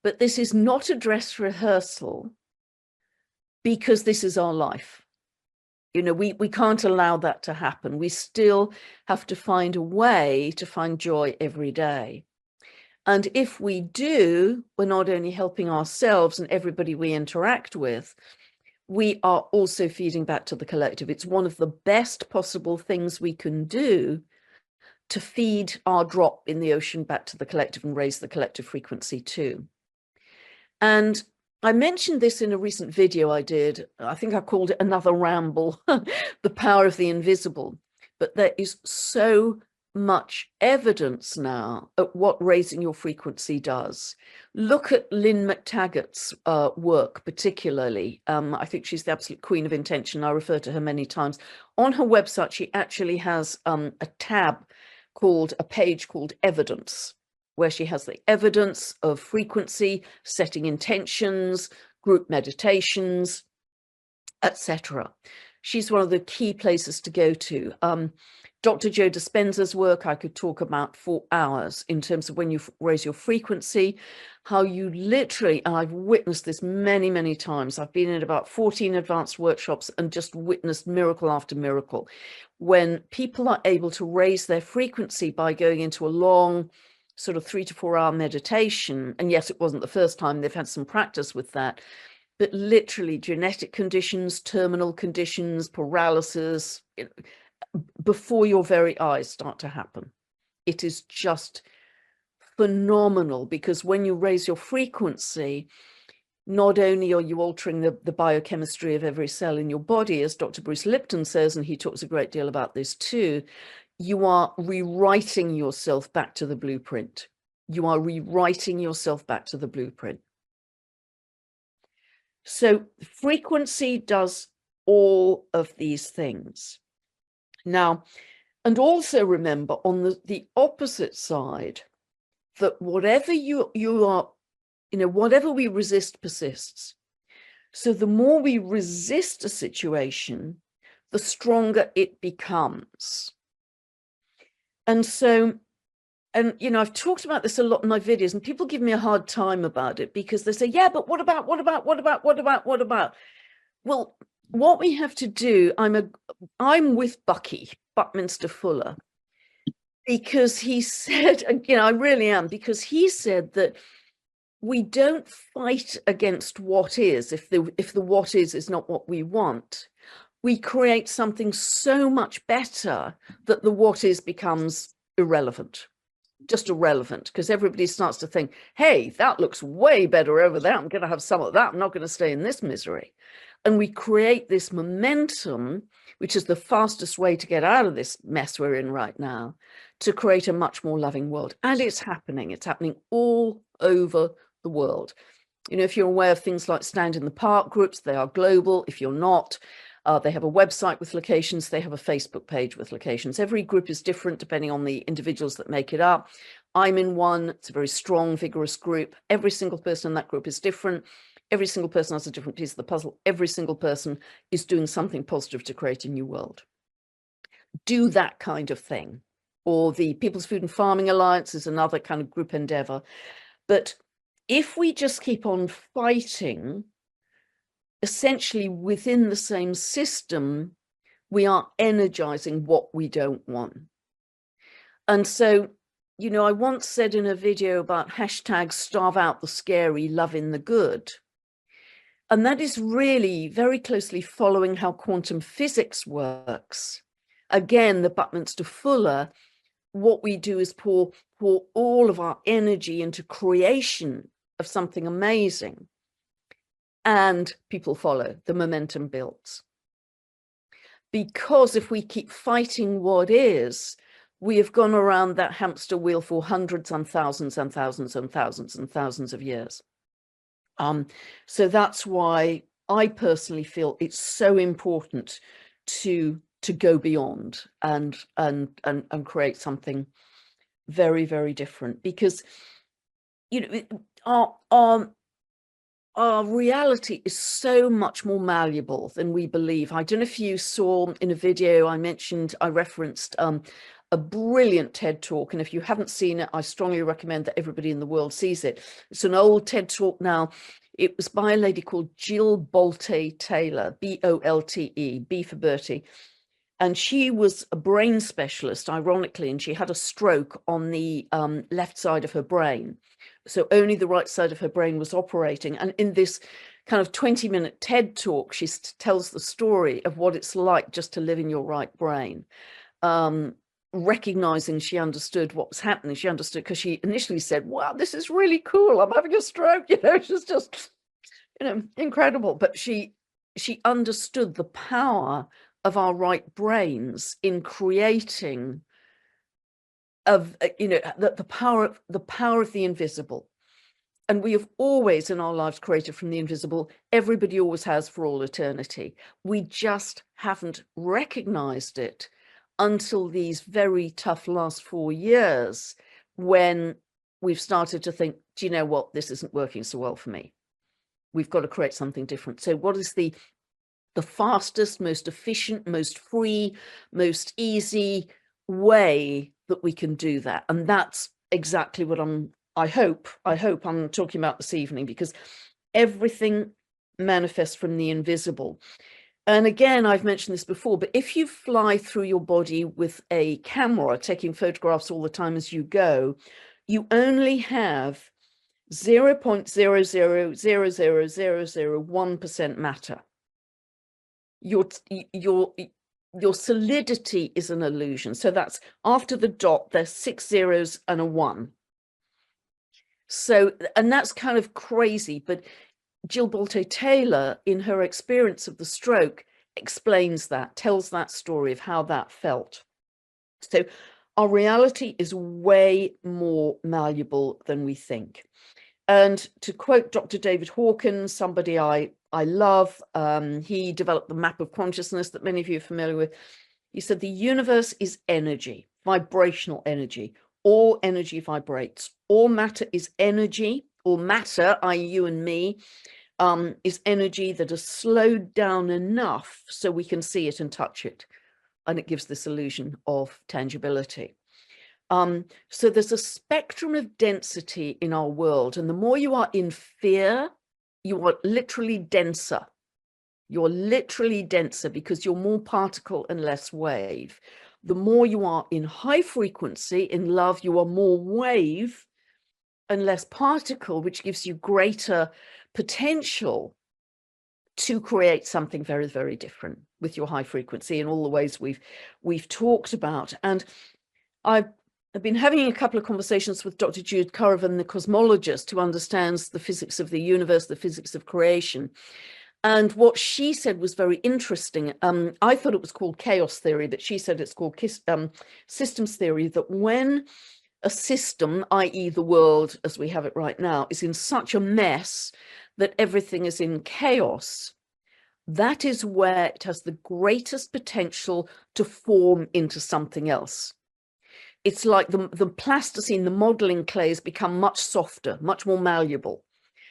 But this is not a dress rehearsal, because this is our life. You know, we can't allow that to happen. We still have to find a way to find joy every day. And if we do, we're not only helping ourselves and everybody we interact with, we are also feeding back to the collective. It's one of the best possible things we can do to feed our drop in the ocean back to the collective and raise the collective frequency too. And I mentioned this in a recent video I did. I think I called it Another Ramble, the power of the invisible. But there is so much evidence now at what raising your frequency does. Look at Lynn McTaggart's work, particularly. I think she's the absolute queen of intention. I refer to her many times. On her website, she actually has a page called Evidence, where she has the evidence of frequency, setting intentions, group meditations, etc. She's one of the key places to go to. Dr. Joe Dispenza's work I could talk about for hours in terms of when you raise your frequency, how you literally, and I've witnessed this many, many times. I've been in about 14 advanced workshops and just witnessed miracle after miracle. When people are able to raise their frequency by going into a long, sort of 3 to 4 hour meditation, and yes, it wasn't the first time, they've had some practice with that, but literally genetic conditions, terminal conditions, paralysis, before your very eyes start to happen. It is just phenomenal, because when you raise your frequency, not only are you altering the biochemistry of every cell in your body, as Dr. Bruce Lipton says, and he talks a great deal about this too, you are rewriting yourself back to the blueprint. You are rewriting yourself back to the blueprint. So frequency does all of these things. Now, and also remember on the opposite side, that whatever you are, whatever we resist persists. So the more we resist a situation, the stronger it becomes. And so, and, I've talked about this a lot in my videos, and people give me a hard time about it because they say, yeah, but what about? Well, what we have to do, I'm with Buckminster Fuller, because he said, I really am, because he said that we don't fight against what is, if the what is not what we want. We create something so much better that the what is becomes irrelevant, just irrelevant, because everybody starts to think, hey, that looks way better over there. I'm going to have some of that. I'm not going to stay in this misery. And we create this momentum, which is the fastest way to get out of this mess we're in right now, to create a much more loving world. And it's happening. It's happening all over the world. If you're aware of things like Stand in the Park groups, they are global. If you're not, they have a website with locations. They have a Facebook page with locations. Every group is different depending on the individuals that make it up. I'm in one. It's a very strong, vigorous group. Every single person in that group is different. Every single person has a different piece of the puzzle. Every single person is doing something positive to create a new world. Do that kind of thing. Or the People's Food and Farming Alliance is another kind of group endeavor. But if we just keep on fighting, essentially within the same system, we are energizing what we don't want. And so, I once said in a video about hashtag starve out the scary, love in the good. And that is really very closely following how quantum physics works. Again, the Buckminster Fuller, what we do is pour all of our energy into creation of something amazing. And people follow, the momentum builds. Because if we keep fighting what is, we have gone around that hamster wheel for hundreds and thousands and thousands and thousands and thousands of years. So that's why I personally feel it's so important to go beyond and create something very, very different, because our reality is so much more malleable than we believe. I don't know if you saw in a video I referenced a brilliant TED talk, and if you haven't seen it, I strongly recommend that everybody in the world sees it. It's an old TED talk now. It was by a lady called Jill Bolte Taylor, B-O-L-T-E, B for Bertie. And she was a brain specialist, ironically, and she had a stroke on the left side of her brain. So only the right side of her brain was operating. And in this kind of 20-minute TED talk, she tells the story of what it's like just to live in your right brain. Recognizing she understood what was happening. She understood because she initially said, wow, this is really cool. I'm having a stroke. It's just, incredible. But she understood the power of our right brains in creating the power of the invisible. And we have always in our lives created from the invisible. Everybody always has for all eternity. We just haven't recognized it until these very tough last 4 years, when we've started to think, do you know what, this isn't working so well for me. We've got to create something different. So what is the fastest, most efficient, most free, most easy way that we can do that? And that's exactly what I hope I'm talking about this evening, because everything manifests from the invisible. And again, I've mentioned this before, but if you fly through your body with a camera, taking photographs all the time as you go, you only have 0.0000001% matter. Your solidity is an illusion. So that's after the dot, there's 6 zeros and a 1. So, and that's kind of crazy, but Jill Bolte Taylor, in her experience of the stroke, explains that, tells that story of how that felt. So our reality is way more malleable than we think. And to quote Dr. David Hawkins, somebody I I love. He developed the map of consciousness that many of you are familiar with. He said the universe is energy, vibrational energy. All energy vibrates. All matter is energy. All matter, i.e. you and me, is energy that is slowed down enough so we can see it and touch it. And it gives this illusion of tangibility. So there's a spectrum of density in our world. And the more you are in fear, you are literally denser. You're literally denser because you're more particle and less wave. The more you are in high frequency, in love, you are more wave and less particle, which gives you greater potential to create something very, very different with your high frequency in all the ways we've talked about. And I've been having a couple of conversations with Dr. Jude Currivan, the cosmologist, who understands the physics of the universe, the physics of creation. And what she said was very interesting. I thought it was called chaos theory, but she said it's called systems theory, that when a system, i.e. the world as we have it right now, is in such a mess that everything is in chaos, that is where it has the greatest potential to form into something else. It's like the plasticine, the modeling clays become much softer, much more malleable.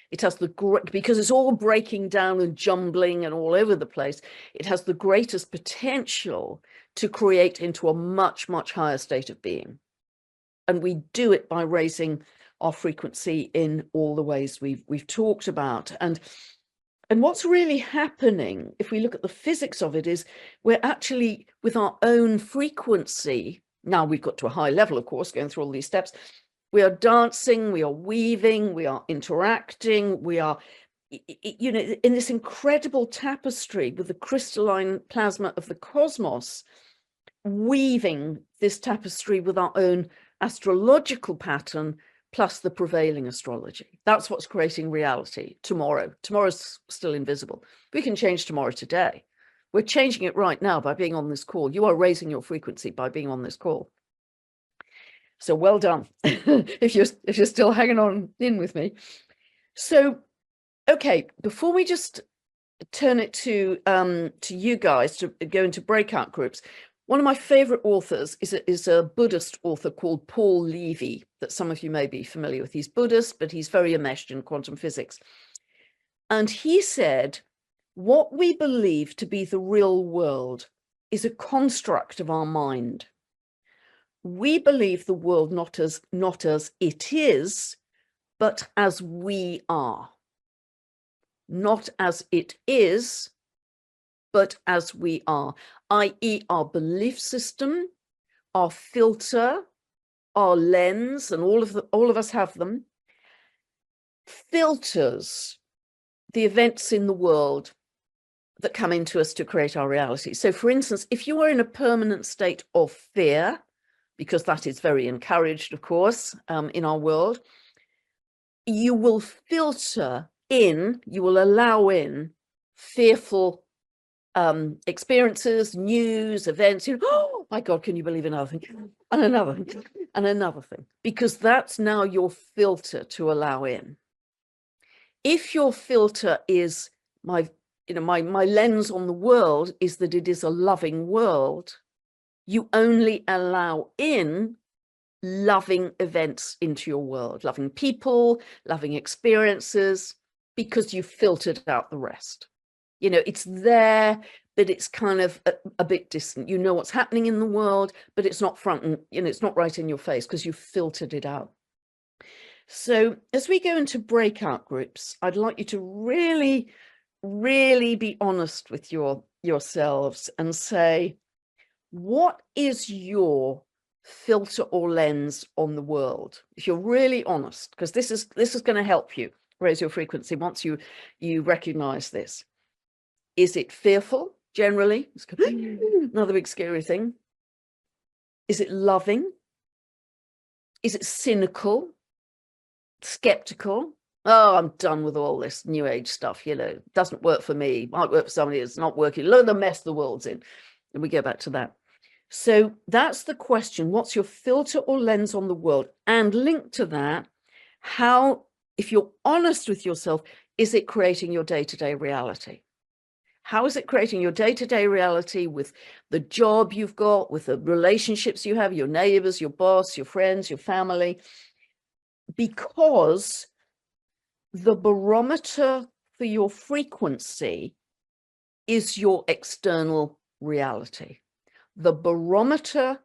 It has because it's all breaking down and jumbling and all over the place, it has the greatest potential to create into a much, much higher state of being. And we do it by raising our frequency in all the ways we've talked about. And what's really happening, if we look at the physics of it, is we're actually, with our own frequency, now we've got to a high level, of course, going through all these steps, we are dancing, we are weaving, we are interacting, we are, you know, in this incredible tapestry with the crystalline plasma of the cosmos, weaving this tapestry with our own astrological pattern plus the prevailing astrology. That's what's creating reality tomorrow. Tomorrow's still invisible. We can change tomorrow today. We're changing it right now by being on this call. You are raising your frequency by being on this call. So well done if you're still hanging on in with me. So, okay, before we just turn it to you guys to go into breakout groups, one of my favorite authors is a Buddhist author called Paul Levy, that some of you may be familiar with. He's Buddhist, but he's very enmeshed in quantum physics. And he said, what we believe to be the real world is a construct of our mind. We believe the world not as it is, but as we are. Not as it is, but as we are, i.e. our belief system, our filter, our lens, and all of us have them, filters the events in the world that come into us to create our reality. So for instance, if you are in a permanent state of fear, because that is very encouraged, of course, in our world, you will filter in, you will allow in fearful experiences, news, events. You know, oh my God, can you believe another thing? And another thing, and another thing, because that's now your filter to allow in. If your filter is my lens on the world is that it is a loving world, you only allow in loving events into your world, loving people, loving experiences, because you filtered out the rest. You know, it's there, but it's kind of a bit distant. You know what's happening in the world, but it's not front and, you know, it's not right in your face because you filtered it out. So as we go into breakout groups, I'd like you to really, really be honest with yourselves and say, what is your filter or lens on the world? If you're really honest, because this is going to help you raise your frequency once you recognize this. Is it fearful generally? It's another big scary thing. Is it loving? Is it cynical? Skeptical? Oh, I'm done with all this new age stuff, you know, it doesn't work for me, might work for somebody, it's not working. Look at the mess the world's in. And we go back to that. So that's the question. What's your filter or lens on the world? And linked to that, how, if you're honest with yourself, is it creating your day-to-day reality? How is it creating your day-to-day reality with the job you've got, with the relationships you have, your neighbors, your boss, your friends, your family? Because the barometer for your frequency is your external reality. The barometer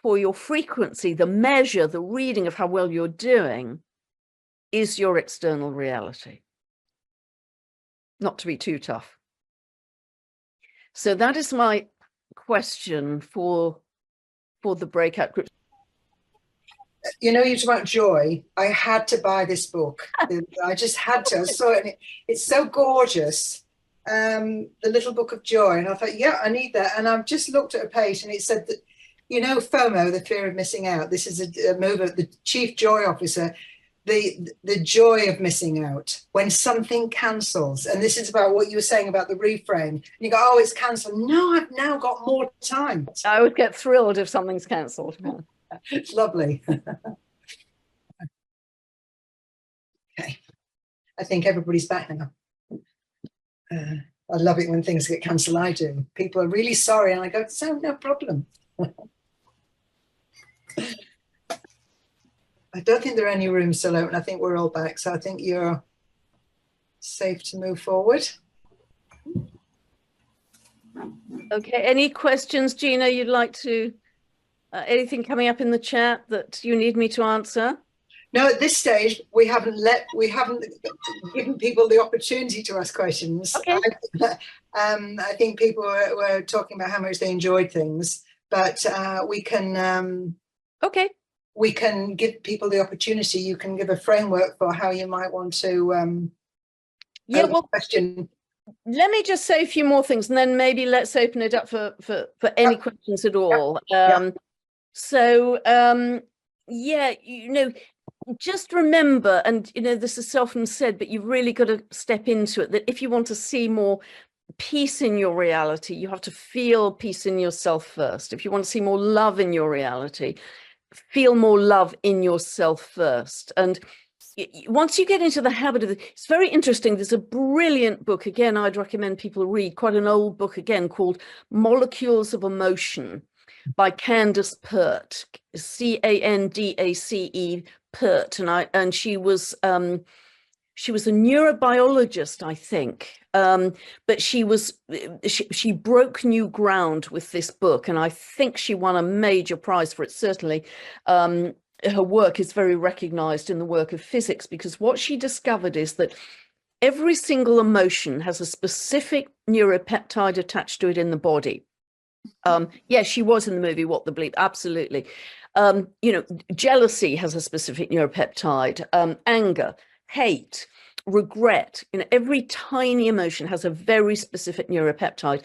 for your frequency, the measure, the reading of how well you're doing, is your external reality. Not to be too tough. So that is my question for the breakout group. You know, you talk about joy. I had to buy this book. I just had to. I saw it, and it's so gorgeous. The Little Book of Joy. And I thought, yeah, I need that. And I've just looked at a page, and it said that, you know, FOMO, the fear of missing out. This is a movement, the chief joy officer, the joy of missing out when something cancels. And this is about what you were saying about the reframe. And you go, oh, it's cancelled. No, I've now got more time. I would get thrilled if something's cancelled. It's lovely. Okay, I think everybody's back now. I love it when things get cancelled. I do. People are really sorry, and I go, so no problem. I don't think there are any rooms still open. I think we're all back, so I think you're safe to move forward. Okay, any questions, Gina, you'd like to, anything coming up in the chat that you need me to answer? No, at this stage, we haven't given people the opportunity to ask questions. Okay. I think people were talking about how much they enjoyed things, but we can okay. We can give people the opportunity. You can give a framework for how you might want to question. Let me just say a few more things, and then maybe let's open it up for any questions at all. So yeah, you know, just remember, and you know, this is often said, but you've really got to step into it, that if you want to see more peace in your reality, you have to feel peace in yourself first. If you want to see more love in your reality, feel more love in yourself first. And once you get into the habit of it, it's very interesting. There's a brilliant book, again, I'd recommend people read, quite an old book again, called Molecules of Emotion by Candace Pert, C-A-N-D-A-C-E, Pert. And she was a neurobiologist, I think, but she broke new ground with this book, and I think she won a major prize for it. Certainly, her work is very recognized in the work of physics, because what she discovered is that every single emotion has a specific neuropeptide attached to it in the body. Yeah, she was in the movie What the Bleep, absolutely. You know, jealousy has a specific neuropeptide, anger, hate, regret, you know, every tiny emotion has a very specific neuropeptide.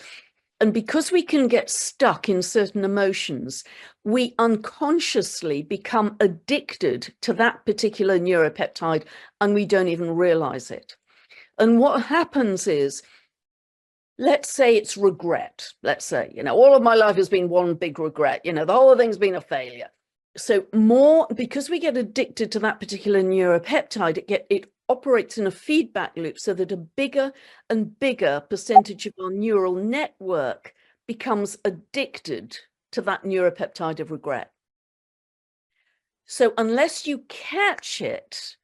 And because we can get stuck in certain emotions, we unconsciously become addicted to that particular neuropeptide, and we don't even realize it. And what happens is, let's say it's regret. Let's say, you know, all of my life has been one big regret. You know, the whole thing's been a failure. So because we get addicted to that particular neuropeptide, it operates in a feedback loop, so that a bigger and bigger percentage of our neural network becomes addicted to that neuropeptide of regret. So unless you catch it,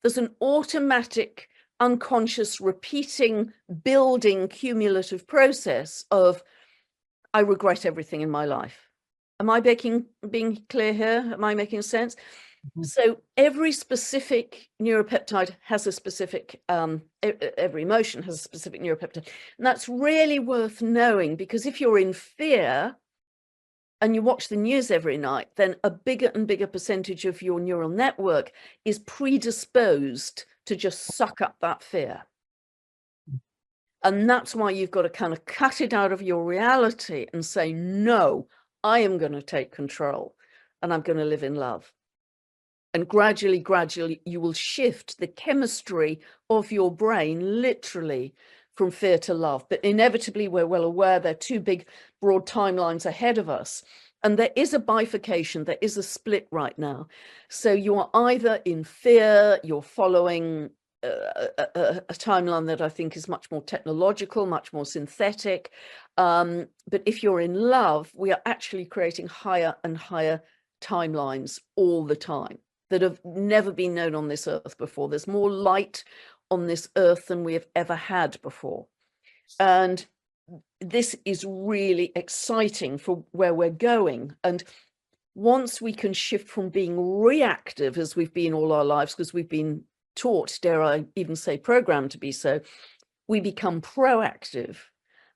there's an automatic, unconscious, repeating, building, cumulative process of, I regret everything in my life. Am I being clear here? Am I making sense? Mm-hmm. So every specific neuropeptide has a specific, every emotion has a specific neuropeptide. And that's really worth knowing, because if you're in fear and you watch the news every night, then a bigger and bigger percentage of your neural network is predisposed to just suck up that fear. And that's why you've got to kind of cut it out of your reality and say, no, I am going to take control, and I'm going to live in love. And gradually, you will shift the chemistry of your brain, literally, from fear to love. But inevitably, we're well aware there are two big, broad timelines ahead of us. And there is a bifurcation, there is a split right now. So you are either in fear, you're following a timeline that I think is much more technological, much more synthetic. But if you're in love, we are actually creating higher and higher timelines all the time that have never been known on this earth before. There's more light on this earth than we have ever had before. And this is really exciting for where we're going. And once we can shift from being reactive, as we've been all our lives, because we've been taught, dare I even say programmed to be so, we become proactive,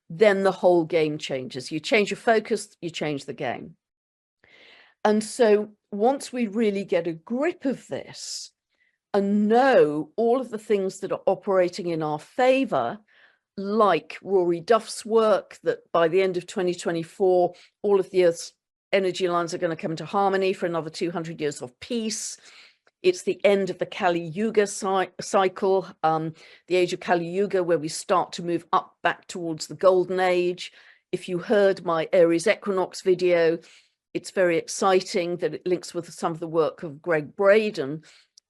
then the whole game changes. You change your focus, you change the game. And so once we really get a grip of this and know all of the things that are operating in our favor, like Rory Duff's work, that by the end of 2024, all of the Earth's energy lines are going to come into harmony for another 200 years of peace. It's the end of the Kali Yuga cycle, the age of Kali Yuga, where we start to move up back towards the golden age. If you heard my Aries equinox video, it's very exciting that it links with some of the work of Greg Braden,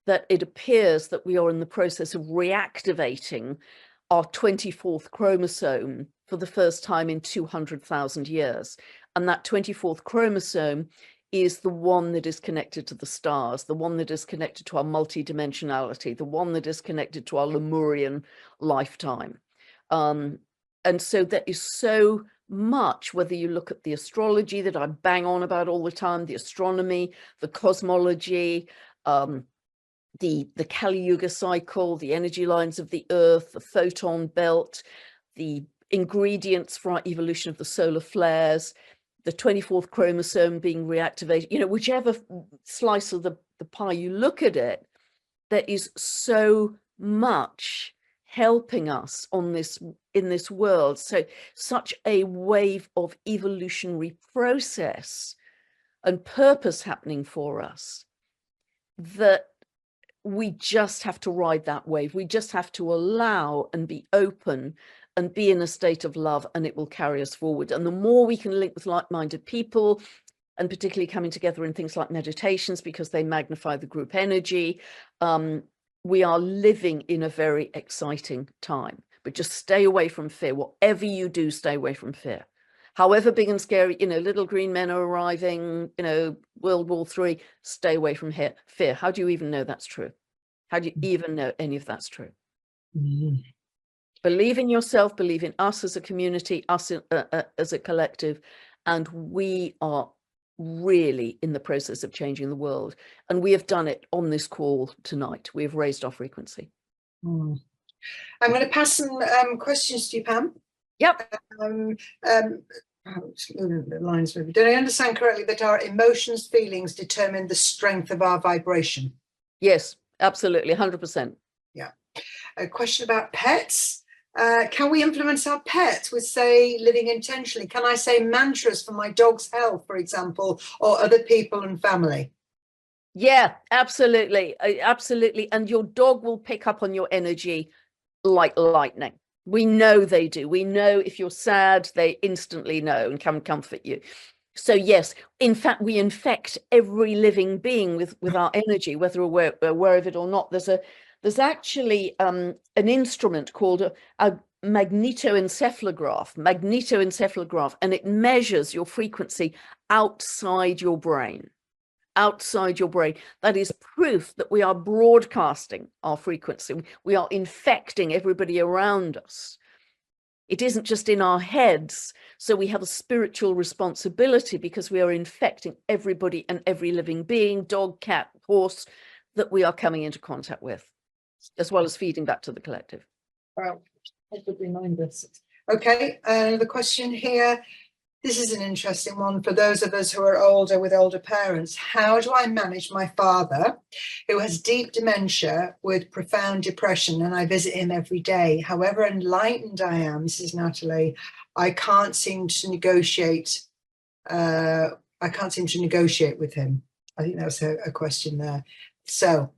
that it appears that we are in the process of reactivating our 24th chromosome for the first time in 200,000 years. And that 24th chromosome is the one that is connected to the stars, the one that is connected to our multidimensionality, the one that is connected to our Lemurian lifetime. And so there is so much, whether you look at the astrology that I bang on about all the time, the astronomy, the cosmology, the Kali Yuga cycle, the energy lines of the earth, the photon belt, the ingredients for our evolution of the solar flares, the 24th chromosome being reactivated, you know, whichever slice of the pie you look at it, there is so much helping us on this, in this world. So such a wave of evolutionary process and purpose happening for us, that we just have to ride that wave. We just have to allow and be open and be in a state of love, and it will carry us forward. And the more we can link with like-minded people, and particularly coming together in things like meditations, because they magnify the group energy, we are living in a very exciting time. But just stay away from fear. Whatever you do, stay away from fear. However big and scary, you know, little green men are arriving, you know, World War III, stay away from fear. How do you even know that's true? How do you even know any of that's true? Mm-hmm. Believe in yourself, believe in us as a community, us as a collective, and we are really in the process of changing the world. And we have done it on this call tonight. We have raised our frequency. I'm going to pass some questions to you, Pam. Yep. The lines maybe. Did I understand correctly that our emotions, feelings determine the strength of our vibration? Yes, absolutely, 100%. Yeah. A question about pets. Can we influence our pets with, say, living intentionally? Can I say mantras for my dog's health, for example, or other people and family? Yeah, absolutely. Absolutely. And your dog will pick up on your energy like lightning. We know they do. We know if you're sad, they instantly know and come comfort you. So yes, in fact, we infect every living being with our energy, whether we're aware of it or not. There's actually an instrument called a magnetoencephalograph, and it measures your frequency outside your brain. Outside your brain. That is proof that we are broadcasting our frequency. We are infecting everybody around us. It isn't just in our heads. So we have a spiritual responsibility, because we are infecting everybody and every living being, dog, cat, horse, that we are coming into contact with, as well as feeding back to the collective. Well, I could remind us. Okay, the question here. This is an interesting one for those of us who are older with older parents. How do I manage my father, who has deep dementia with profound depression, and I visit him every day? However enlightened I am, this is Natalie, I can't seem to negotiate. I can't seem to negotiate with him. I think that was a question there. So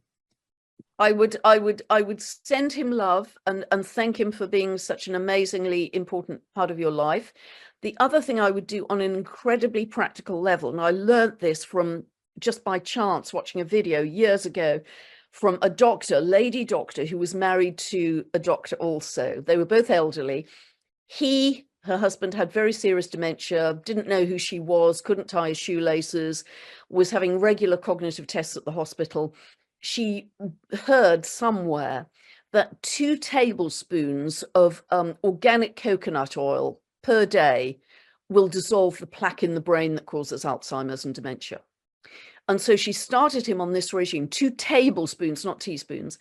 I would send him love and thank him for being such an amazingly important part of your life. The other thing I would do on an incredibly practical level, and I learned this from just by chance watching a video years ago from a doctor, lady doctor, who was married to a doctor also. They were both elderly. Her husband had very serious dementia, didn't know who she was, couldn't tie his shoelaces, was having regular cognitive tests at the hospital. She heard somewhere that 2 tablespoons of organic coconut oil per day will dissolve the plaque in the brain that causes Alzheimer's and dementia. And so she started him on this regime, 2 tablespoons, not teaspoons.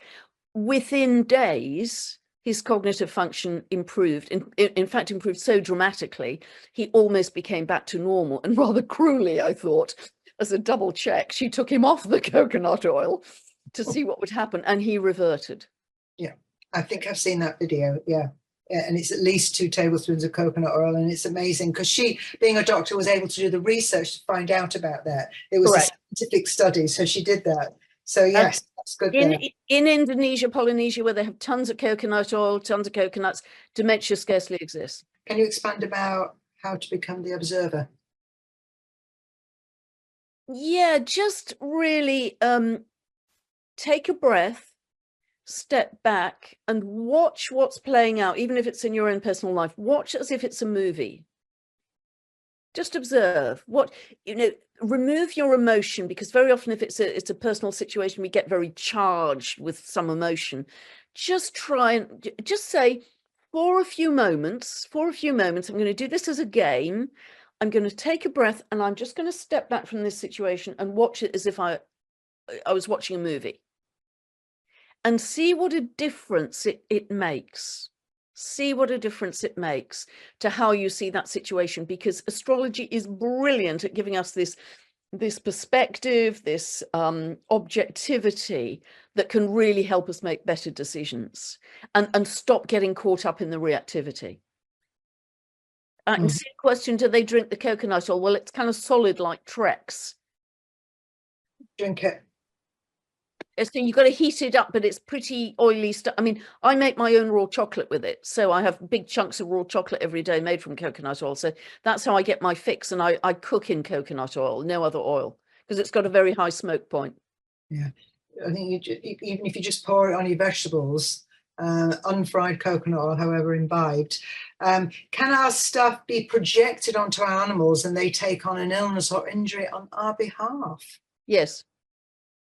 Within days, his cognitive function improved. In fact, improved so dramatically, he almost became back to normal. And rather cruelly, I thought, as a double check, she took him off the coconut oil to see what would happen, and he reverted. Yeah, I think I've seen that video. Yeah. And it's at least 2 tablespoons of coconut oil, and it's amazing because she, being a doctor, was able to do the research to find out about that. It was Correct. a scientific study, so she did that. So yes, that's good. In Indonesia, Polynesia, where they have tons of coconut oil, tons of coconuts, dementia scarcely exists. Can you expand about how to become the observer? Yeah, just really take a breath, step back and watch what's playing out, even if it's in your own personal life. Watch as if it's a movie. Just observe remove your emotion, because very often if it's a personal situation, we get very charged with some emotion. Just try and just say, for a few moments, I'm going to do this as a game. I'm going to take a breath and I'm just going to step back from this situation and watch it as if I was watching a movie. And see what a difference it makes. See what a difference it makes to how you see that situation, because astrology is brilliant at giving us this perspective, this objectivity that can really help us make better decisions and stop getting caught up in the reactivity. And see a question, do they drink the coconut oil? Well, it's kind of solid like Trex. Drink it. So you've got to heat it up, but it's pretty oily stuff. I mean, I make my own raw chocolate with it. So I have big chunks of raw chocolate every day made from coconut oil. So that's how I get my fix. And I cook in coconut oil, no other oil, because it's got a very high smoke point. Yeah. I think even if you just pour it on your vegetables, unfried coconut oil, however imbibed, can our stuff be projected onto our animals and they take on an illness or injury on our behalf? Yes.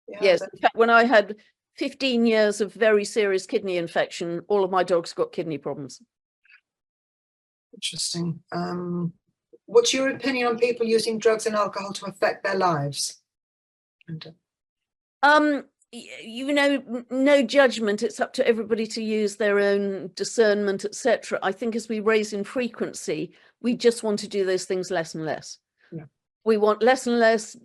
Yeah, yes, in fact, when I had 15 years of very serious kidney infection, all of my dogs got kidney problems. Interesting. What's your opinion on people using drugs and alcohol to affect their lives? No judgment. It's up to everybody to use their own discernment, etc. I think as we raise in frequency, we just want to do those things less and less. Yeah. We want less and less,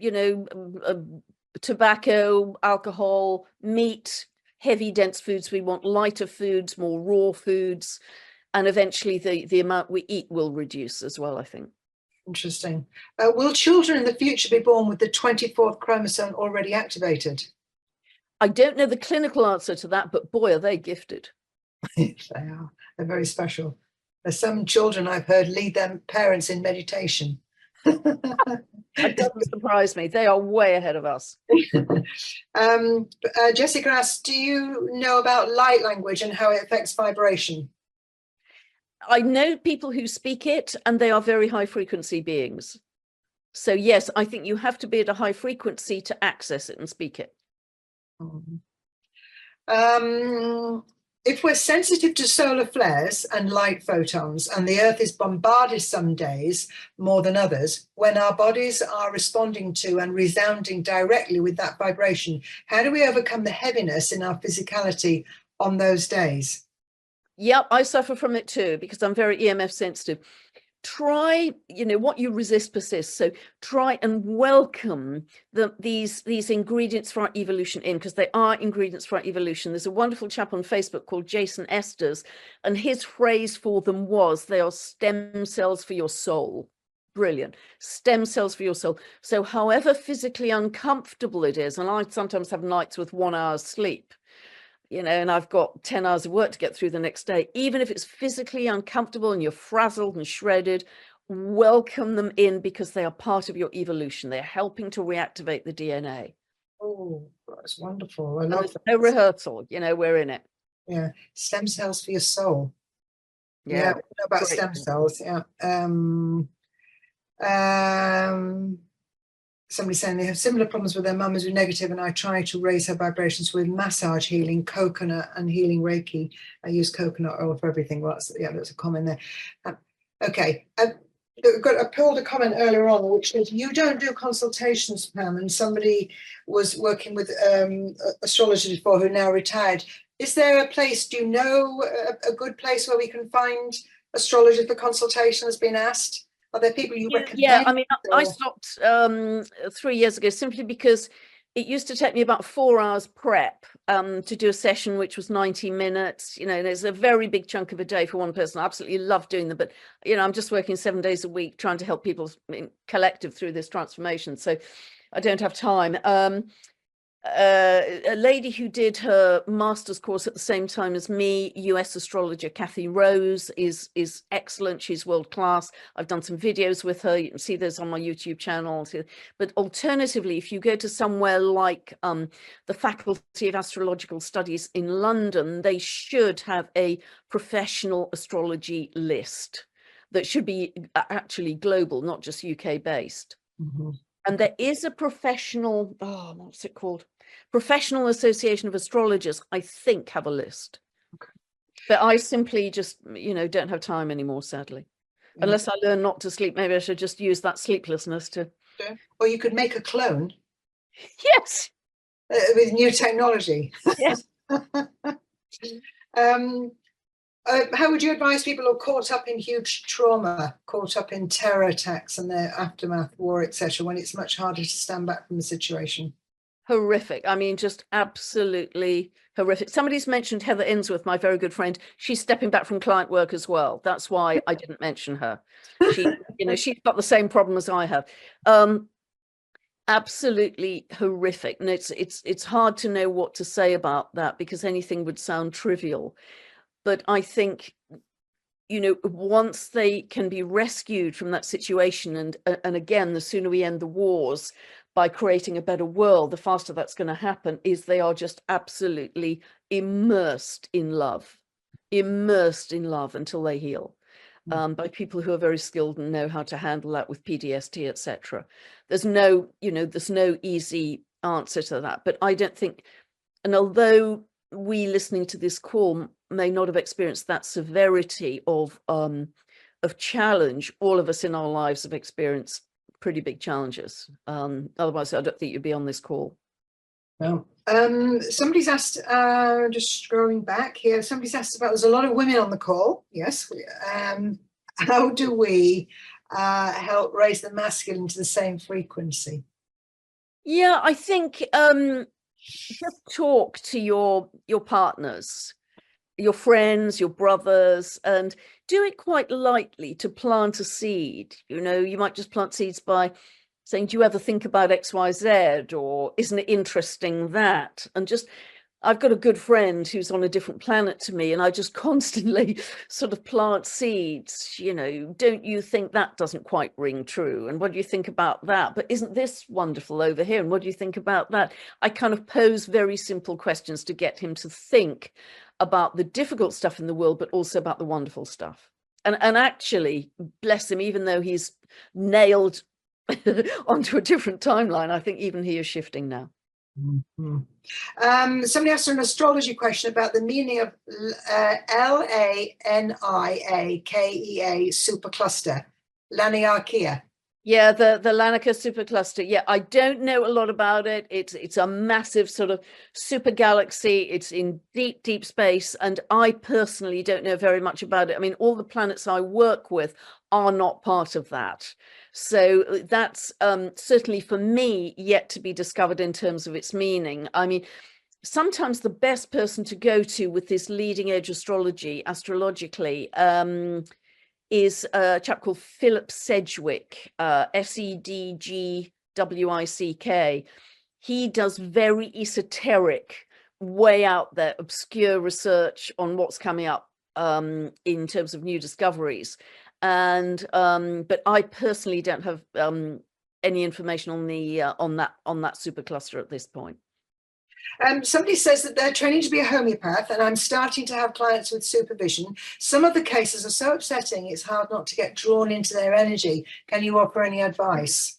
tobacco, alcohol, meat, heavy, dense foods. We want lighter foods, more raw foods, and eventually the amount we eat will reduce as well, I think. Interesting. Will children in the future be born with the 24th chromosome already activated? I don't know the clinical answer to that, but boy, are they gifted. They are. They're very special. There's some children I've heard lead their parents in meditation. It doesn't surprise me. They are way ahead of us. Jessica asks, do you know about light language and how it affects vibration? I know people who speak it, and they are very high frequency beings. So yes, I think you have to be at a high frequency to access it and speak it. If we're sensitive to solar flares and light photons, and the Earth is bombarded some days more than others, when our bodies are responding to and resounding directly with that vibration, how do we overcome the heaviness in our physicality on those days? Yep, I suffer from it too, because I'm very EMF sensitive. Try, what you resist persists. So try and welcome these ingredients for our evolution in, because they are ingredients for our evolution. There's a wonderful chap on Facebook called Jason Esters, and his phrase for them was, they are stem cells for your soul. Brilliant. Stem cells for your soul. So however physically uncomfortable it is, and I sometimes have nights with 1 hour's sleep, and I've got 10 hours of work to get through the next day. Even if it's physically uncomfortable and you're frazzled and shredded, welcome them in, because they are part of your evolution. They're helping to reactivate the DNA. Oh, it's wonderful. I And love there's that. no rehearsal, you know, we're in it. Yeah, stem cells for your soul. Yeah, Yeah, I know about great. stem cells. Yeah. Um, Somebody saying they have similar problems with their mum as with negative, and I try to raise her vibrations with massage healing, coconut, and healing Reiki. I use coconut oil for everything. Well, that's a comment there. Okay. I pulled a comment earlier on, which is you don't do consultations, Pam, and somebody was working with astrology before who now retired. Is there a place, do you know a good place where we can find astrology for consultation has been asked? Are there people you recommend? Yeah, I mean, I stopped 3 years ago simply because it used to take me about 4 hours prep to do a session, which was 90 minutes. You know, there's a very big chunk of a day for one person. I absolutely love doing them, but, you know, I'm just working 7 days a week trying to help people in collective through this transformation. So I don't have time. A lady who did her master's course at the same time as me, US astrologer Kathy Rose, is excellent. She's world class. I've done some videos with her. You can see those on my YouTube channel. But alternatively, if you go to somewhere like the Faculty of Astrological Studies in London, they should have a professional astrology list that should be actually global, not just UK based. Mm-hmm. And there is a professional, what's it called? Professional Association of Astrologers, I think, have a list. Okay. But I simply just, you know, don't have time anymore, sadly. Yeah. Unless I learn not to sleep, maybe I should just use that sleeplessness to... Yeah. Or you could make a clone. Yes. With new technology. Yes. How would you advise people who are caught up in huge trauma, caught up in terror attacks and their aftermath, war, etc., when it's much harder to stand back from the situation? Horrific. I mean, just absolutely horrific. Somebody's mentioned Heather Insworth, my very good friend. She's stepping back from client work as well. That's why I didn't mention her. She, you know, she's got the same problem as I have. Absolutely horrific. And it's hard to know what to say about that because anything would sound trivial. But I think, you know, once they can be rescued from that situation, and again, the sooner we end the wars by creating a better world, the faster that's going to happen, is they are just absolutely immersed in love until they heal. By people who are very skilled and know how to handle that with PTSD, etc. There's no easy answer to that. But I don't think, and although we listening to this call may not have experienced that severity of challenge, all of us in our lives have experienced pretty big challenges. Otherwise, I don't think you'd be on this call. No. Somebody's asked, just scrolling back here, somebody's asked about, there's a lot of women on the call. Yes. How do we help raise the masculine to the same frequency? Yeah, I think just talk to your partners, your friends, your brothers, and do it quite lightly to plant a seed. You know, you might just plant seeds by saying, do you ever think about XYZ? Or isn't it interesting that? And just, I've got a good friend who's on a different planet to me, and I just constantly sort of plant seeds, you know, don't you think that doesn't quite ring true? And what do you think about that? But isn't this wonderful over here? And what do you think about that? I kind of pose very simple questions to get him to think about the difficult stuff in the world, but also about the wonderful stuff. And actually, bless him, even though he's nailed onto a different timeline, I think even he is shifting now. Mm-hmm. Somebody asked an astrology question about the meaning of Laniakea supercluster, Laniakea. Yeah, the Laniakea supercluster. Yeah, I don't know a lot about it. It's a massive sort of super galaxy. It's in deep, deep space. And I personally don't know very much about it. I mean, all the planets I work with are not part of that. So that's certainly for me yet to be discovered in terms of its meaning. I mean, sometimes the best person to go to with this leading edge astrology, astrologically, is a chap called Philip Sedgwick, Sedgwick. He does very esoteric, way out there, obscure research on what's coming up in terms of new discoveries. And but I personally don't have any information on the on that supercluster at this point. Somebody says that they're training to be a homeopath, and I'm starting to have clients with supervision. Some of the cases are so upsetting, it's hard not to get drawn into their energy. Can you offer any advice?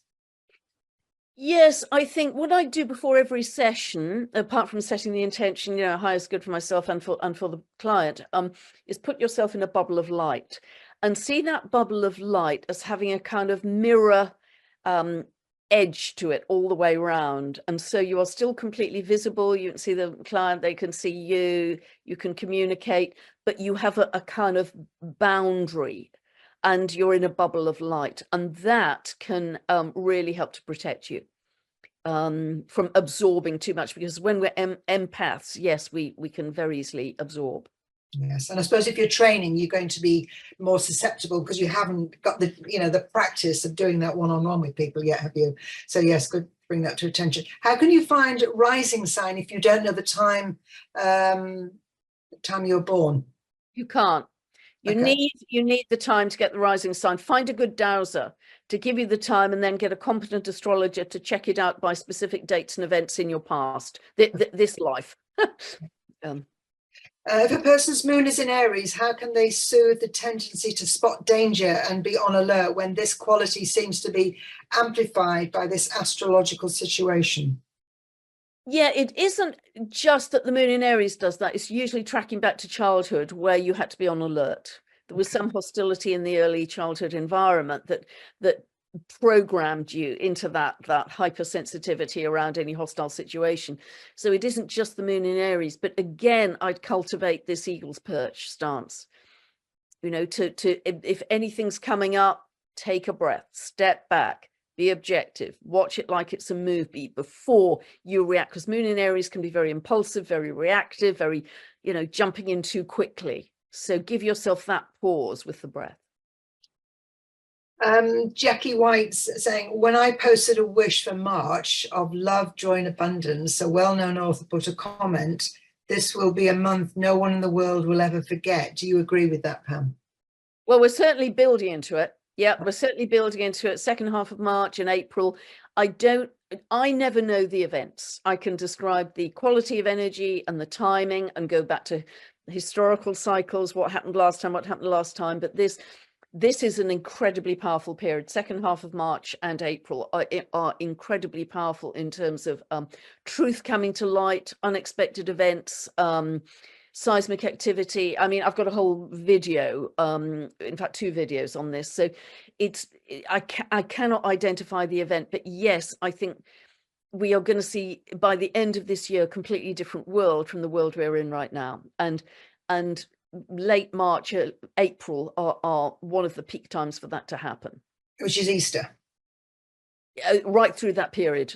Yes, I think what I do before every session, apart from setting the intention, how it's good for myself and for the client, is put yourself in a bubble of light and see that bubble of light as having a kind of mirror edge to it all the way around. And so you are still completely visible. You can see the client, they can see you, you can communicate, but you have a kind of boundary and you're in a bubble of light. And that can really help to protect you from absorbing too much, because when we're empaths, yes, we can very easily absorb. Yes, and I suppose if you're training, you're going to be more susceptible because you haven't got the practice of doing that one-on-one with people yet, have you? So yes, good, bring that to attention. How can you find rising sign if you don't know the time you're born? You can't. You need the time to get the rising sign. Find a good dowser to give you the time, and then get a competent astrologer to check it out by specific dates and events in your past, this life. If a person's moon is in Aries, how can they soothe the tendency to spot danger and be on alert when this quality seems to be amplified by this astrological situation? Yeah, it isn't just that the moon in Aries does that. It's usually tracking back to childhood where you had to be on alert. There was some hostility in the early childhood environment that programmed you into that hypersensitivity around any hostile situation. So it isn't just the moon in Aries, but again, I'd cultivate this eagle's perch stance. If anything's coming up, take a breath, step back, be objective, watch it like it's a movie before you react, because moon in Aries can be very impulsive, very reactive, very, jumping in too quickly. So give yourself that pause with the breath. Jackie White's saying, when I posted a wish for March of love, joy and abundance, a well-known author put a comment, this will be a month no one in the world will ever forget. Do you agree with that, Pam? Well, we're certainly building into it. Yeah, we're certainly building into it. Second half of March and April. I never know the events. I can describe the quality of energy and the timing and go back to historical cycles, what happened last time, but this is an incredibly powerful period. Second half of March and April are incredibly powerful in terms of truth coming to light, unexpected events, seismic activity. I mean, I've got a whole video, in fact, 2 videos on this. So I cannot identify the event, but yes, I think we are going to see by the end of this year a completely different world from the world we're in right now. And late March, April are one of the peak times for that to happen. Which is Easter. Right through that period.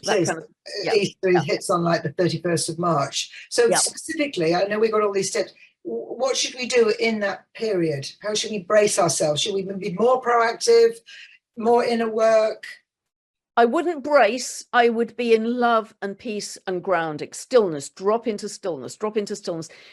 Easter hits on like the 31st of March. So specifically, I know we've got all these steps. What should we do in that period? How should we brace ourselves? Should we be more proactive, more inner work? I wouldn't brace. I would be in love and peace and grounding, stillness, drop into stillness.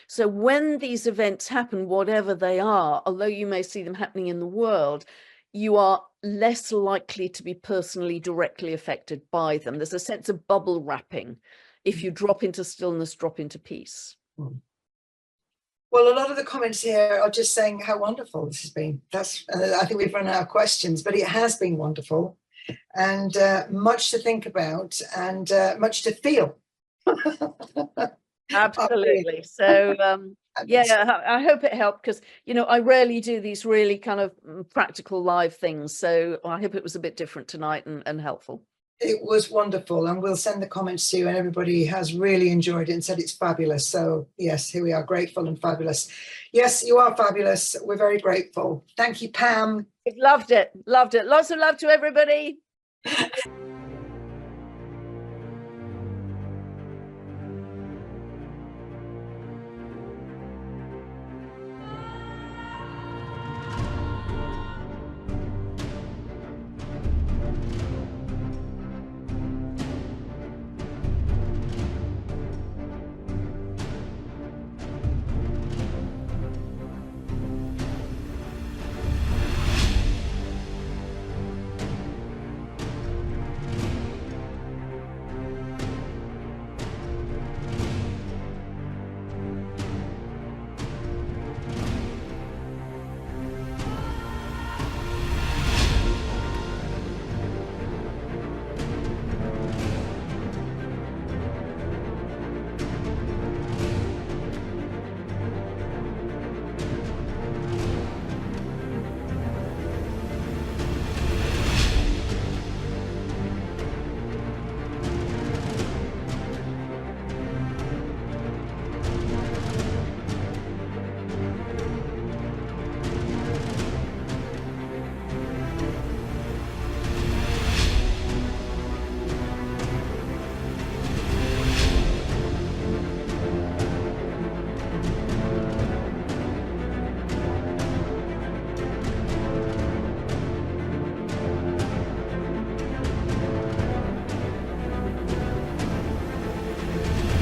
So when these events happen, whatever they are, although you may see them happening in the world, you are less likely to be personally directly affected by them. There's a sense of bubble wrapping. If you drop into stillness, drop into peace. Well, a lot of the comments here are just saying how wonderful this has been. I think we've run out of questions, but it has been wonderful. And much to think about and much to feel. Absolutely. So I hope it helped, because I rarely do these really kind of practical live things, so I hope it was a bit different tonight and helpful. It was wonderful, and we'll send the comments to you, and everybody has really enjoyed it and said it's fabulous. So yes, here we are, grateful and fabulous. Yes, you are fabulous. We're very grateful. Thank you, Pam. Loved it. Lots of love to everybody.